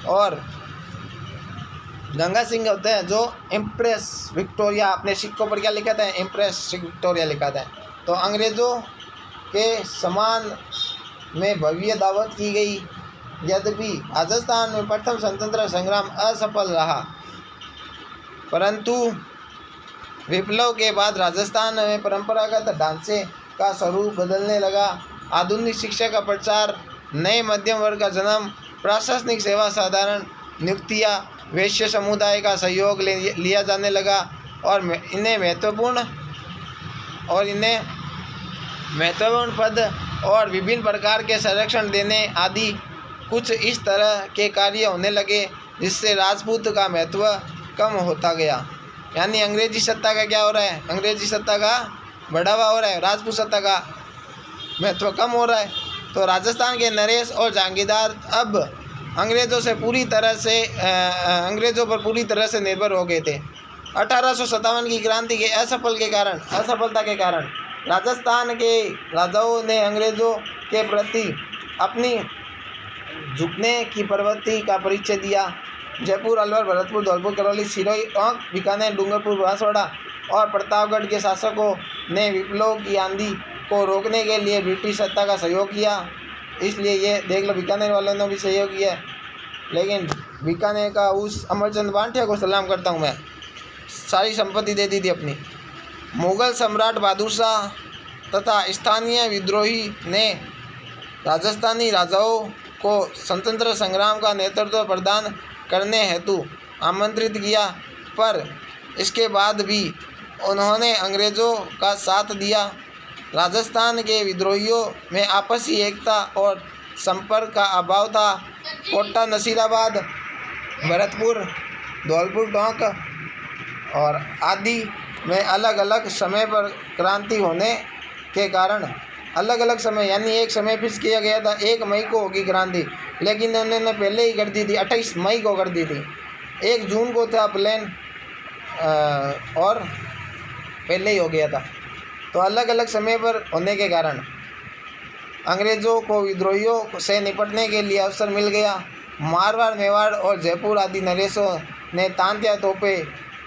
और गंगा सिंह होते हैं जो एम्प्रेस विक्टोरिया, अपने सिक्कों पर क्या लिखा था? एम्प्रेस विक्टोरिया लिखा था। तो अंग्रेज़ों के सम्मान में भव्य दावत की गई। यद्यपि राजस्थान में प्रथम स्वतंत्रता संग्राम असफल रहा, परंतु विप्लव के बाद राजस्थान में परंपरागत ढांचे का स्वरूप बदलने लगा। आधुनिक शिक्षा का प्रचार, नए मध्यम वर्ग का जन्म, प्रशासनिक सेवा, साधारण नियुक्तियाँ, वैश्य समुदाय का सहयोग लिया जाने लगा और इन्हें महत्वपूर्ण पद और विभिन्न प्रकार के संरक्षण देने आदि कुछ इस तरह के कार्य होने लगे, जिससे राजपूत का महत्व कम होता गया। यानी अंग्रेजी सत्ता का क्या हो रहा है? अंग्रेजी सत्ता का बढ़ावा हो रहा है, राजपूत सत्ता का महत्व कम हो रहा है। तो राजस्थान के नरेश और जहांगीरदार अब अंग्रेज़ों पर पूरी तरह से निर्भर हो गए थे। 1857 की क्रांति के असफलता के कारण राजस्थान के राजाओं ने अंग्रेज़ों के प्रति अपनी झुकने की प्रवृत्ति का परिचय दिया। जयपुर, अलवर, भरतपुर, धौलपुर, करौली, सिरोही, टोंक, बीकानेर, डूंगरपुर, बांसवाड़ा और प्रतापगढ़ के शासकों ने विप्लव की आंधी को रोकने के लिए ब्रिटिश सत्ता का सहयोग किया। इसलिए ये देख लो, बीकानेर वालों ने भी सहयोग किया। लेकिन बीकानेर का उस अमरचंद वांटिया को सलाम करता हूँ मैं, सारी संपत्ति दे दी थी अपनी। मुग़ल सम्राट बहादुर शाह तथा स्थानीय विद्रोही ने राजस्थानी राजाओं को स्वतंत्र संग्राम का नेतृत्व प्रदान करने हेतु आमंत्रित किया, पर इसके बाद भी उन्होंने अंग्रेज़ों का साथ दिया। राजस्थान के विद्रोहियों में आपसी एकता और संपर्क का अभाव था। कोटा, नसीराबाद, भरतपुर, धौलपुर टोंक और आदि में अलग अलग समय पर क्रांति होने के कारण अलग अलग समय, यानी एक समय फिक्स किया गया था 1 मई को होगी क्रांति, लेकिन उन्होंने पहले ही कर दी थी, 28 मई को कर दी थी। 1 जून को था प्लान और पहले ही हो गया था। तो अलग अलग समय पर होने के कारण अंग्रेज़ों को विद्रोहियों से निपटने के लिए अवसर मिल गया। मारवाड़, मेवाड़ और जयपुर आदि नरेशों ने तांत्या तोपे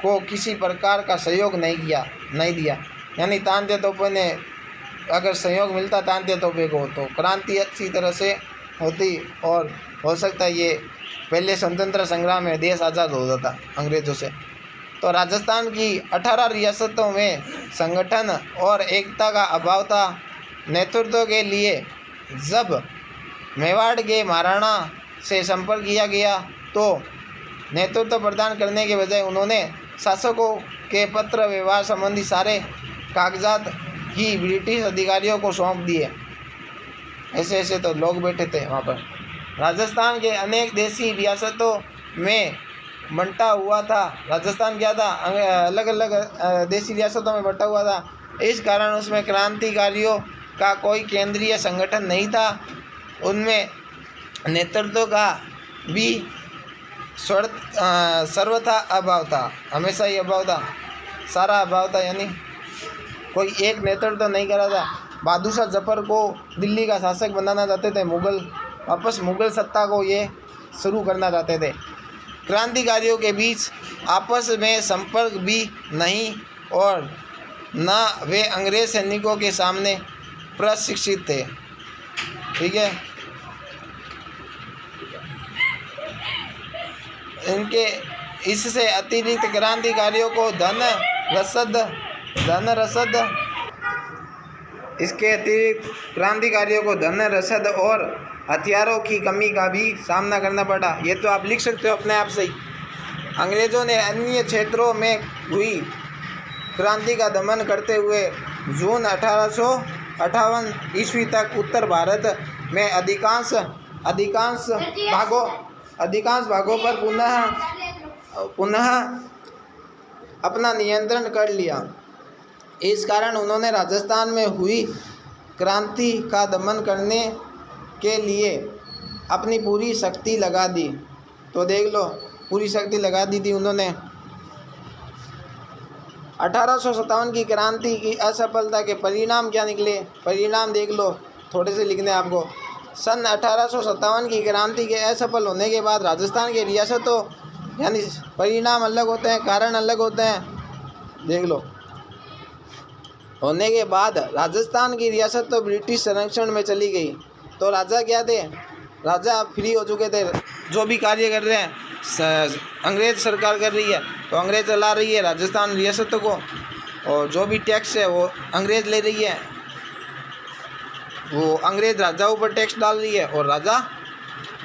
को किसी प्रकार का सहयोग नहीं दिया। यानी तांत्या तोपे ने अगर सहयोग मिलता तांत्या तोपे को तो क्रांति अच्छी तरह से होती और हो सकता है ये पहले स्वतंत्र संग्राम में देश आज़ाद हो जाता अंग्रेज़ों से। तो राजस्थान की 18 रियासतों में संगठन और एकता का अभाव था। नेतृत्व के लिए जब मेवाड़ के महाराणा से संपर्क किया गया तो नेतृत्व प्रदान करने के बजाय उन्होंने शासकों के पत्र व्यवहार संबंधी सारे कागजात ही ब्रिटिश अधिकारियों को सौंप दिए। ऐसे तो लोग बैठे थे वहाँ पर। राजस्थान के अनेक देशी रियासतों में बंटा हुआ था। राजस्थान क्या था, अलग अलग देशी रियासतों में बंटा हुआ था। इस कारण उसमें क्रांतिकारियों का कोई केंद्रीय संगठन नहीं था। उनमें नेतृत्व का भी सर्वथा अभाव था, हमेशा ही अभाव था, सारा अभाव था, यानी कोई एक नेतृत्व नहीं करा था। बहादुर शाह जफर को दिल्ली का शासक बनाना चाहते थे मुग़ल, वापस मुग़ल सत्ता को ये शुरू करना चाहते थे। क्रांतिकारियों के बीच आपस में संपर्क भी नहीं और न वे अंग्रेज सैनिकों के सामने प्रशिक्षित थे। ठीक है, इनके इससे अतिरिक्त क्रांतिकारियों को धन रसद और हथियारों की कमी का भी सामना करना पड़ा। ये तो आप लिख सकते हो अपने आप से ही। अंग्रेज़ों ने अन्य क्षेत्रों में हुई क्रांति का दमन करते हुए जून 1858 ईस्वी तक उत्तर भारत में अधिकांश भागों पर पुनः अपना नियंत्रण कर लिया। इस कारण उन्होंने राजस्थान में हुई क्रांति का दमन करने के लिए अपनी पूरी शक्ति लगा दी। तो देख लो, पूरी शक्ति लगा दी थी उन्होंने। 1857 की क्रांति की असफलता के परिणाम क्या निकले, परिणाम देख लो, थोड़े से लिखने आपको। सन 1857 की क्रांति के असफल होने के बाद राजस्थान के रियासतों, यानी परिणाम अलग होते हैं, कारण अलग होते हैं, देख लो। होने के बाद राजस्थान की रियासत तो ब्रिटिश संरक्षण में चली गई। तो राजा क्या थे, राजा फ्री हो चुके थे। जो भी कार्य कर रहे हैं अंग्रेज़ सरकार कर रही है, तो अंग्रेज़ चला रही है राजस्थान रियासतों को, और जो भी टैक्स है वो अंग्रेज़ ले रही है, वो अंग्रेज़ राजाओं पर टैक्स डाल रही है और राजा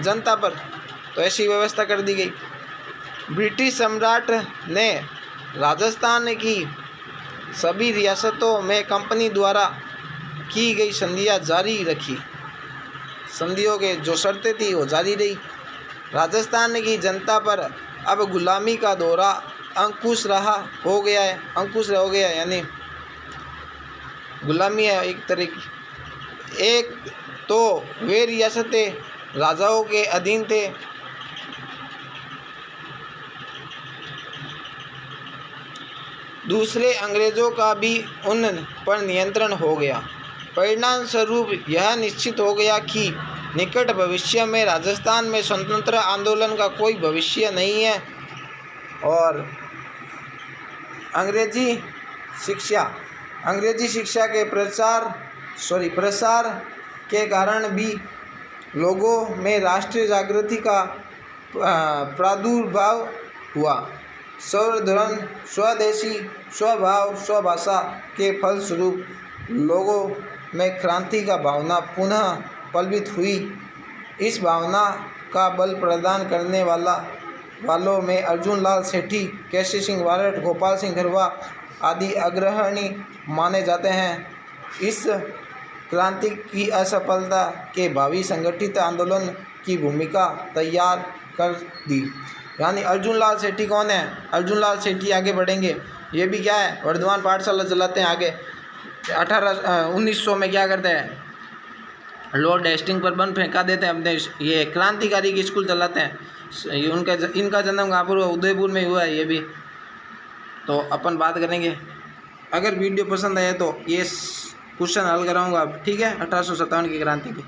जनता पर। तो ऐसी व्यवस्था कर दी गई। ब्रिटिश सम्राट ने राजस्थान की सभी रियासतों में कंपनी द्वारा की गई संधियां जारी रखी। संधियों के जो शर्तें थी वो जारी रही। राजस्थान की जनता पर अब गुलामी का दौरा अंकुश हो गया है, यानी गुलामी है एक तरह की। एक तो वे रियासतें राजाओं के अधीन थे, दूसरे अंग्रेज़ों का भी उन पर नियंत्रण हो गया। परिणाम स्वरूप यह निश्चित हो गया कि निकट भविष्य में राजस्थान में स्वतंत्रता आंदोलन का कोई भविष्य नहीं है और अंग्रेजी शिक्षा, अंग्रेजी शिक्षा के प्रसार के कारण भी लोगों में राष्ट्रीय जागृति का प्रादुर्भाव हुआ। संवर्धन, स्वदेशी, स्वभाव, स्वभाषा के फलस्वरूप लोगों में क्रांति का भावना पुनः पल्वित हुई। इस भावना का बल प्रदान करने वालों में अर्जुन लाल सेठी, केसी सिंह वारठ, गोपाल सिंह धरवा आदि अग्रणी माने जाते हैं। इस क्रांति की असफलता के भावी संगठित आंदोलन की भूमिका तैयार कर दी। यानी अर्जुन लाल सेठी कौन है? अर्जुन लाल सेठी आगे बढ़ेंगे। ये भी क्या है, वर्धमान पाठशाला चलाते हैं। आगे 1900 में क्या करते हैं, लॉर्ड हेस्टिंग पर बम फेंका देते हैं अपने। ये क्रांतिकारी की स्कूल चलाते हैं। इनका जन्म कहाँ पर हुआ? उदयपुर में हुआ है। ये भी तो अपन बात करेंगे। अगर वीडियो पसंद आए तो ये क्वेश्चन हल कराऊंगा, ठीक है, 1857 की क्रांति की।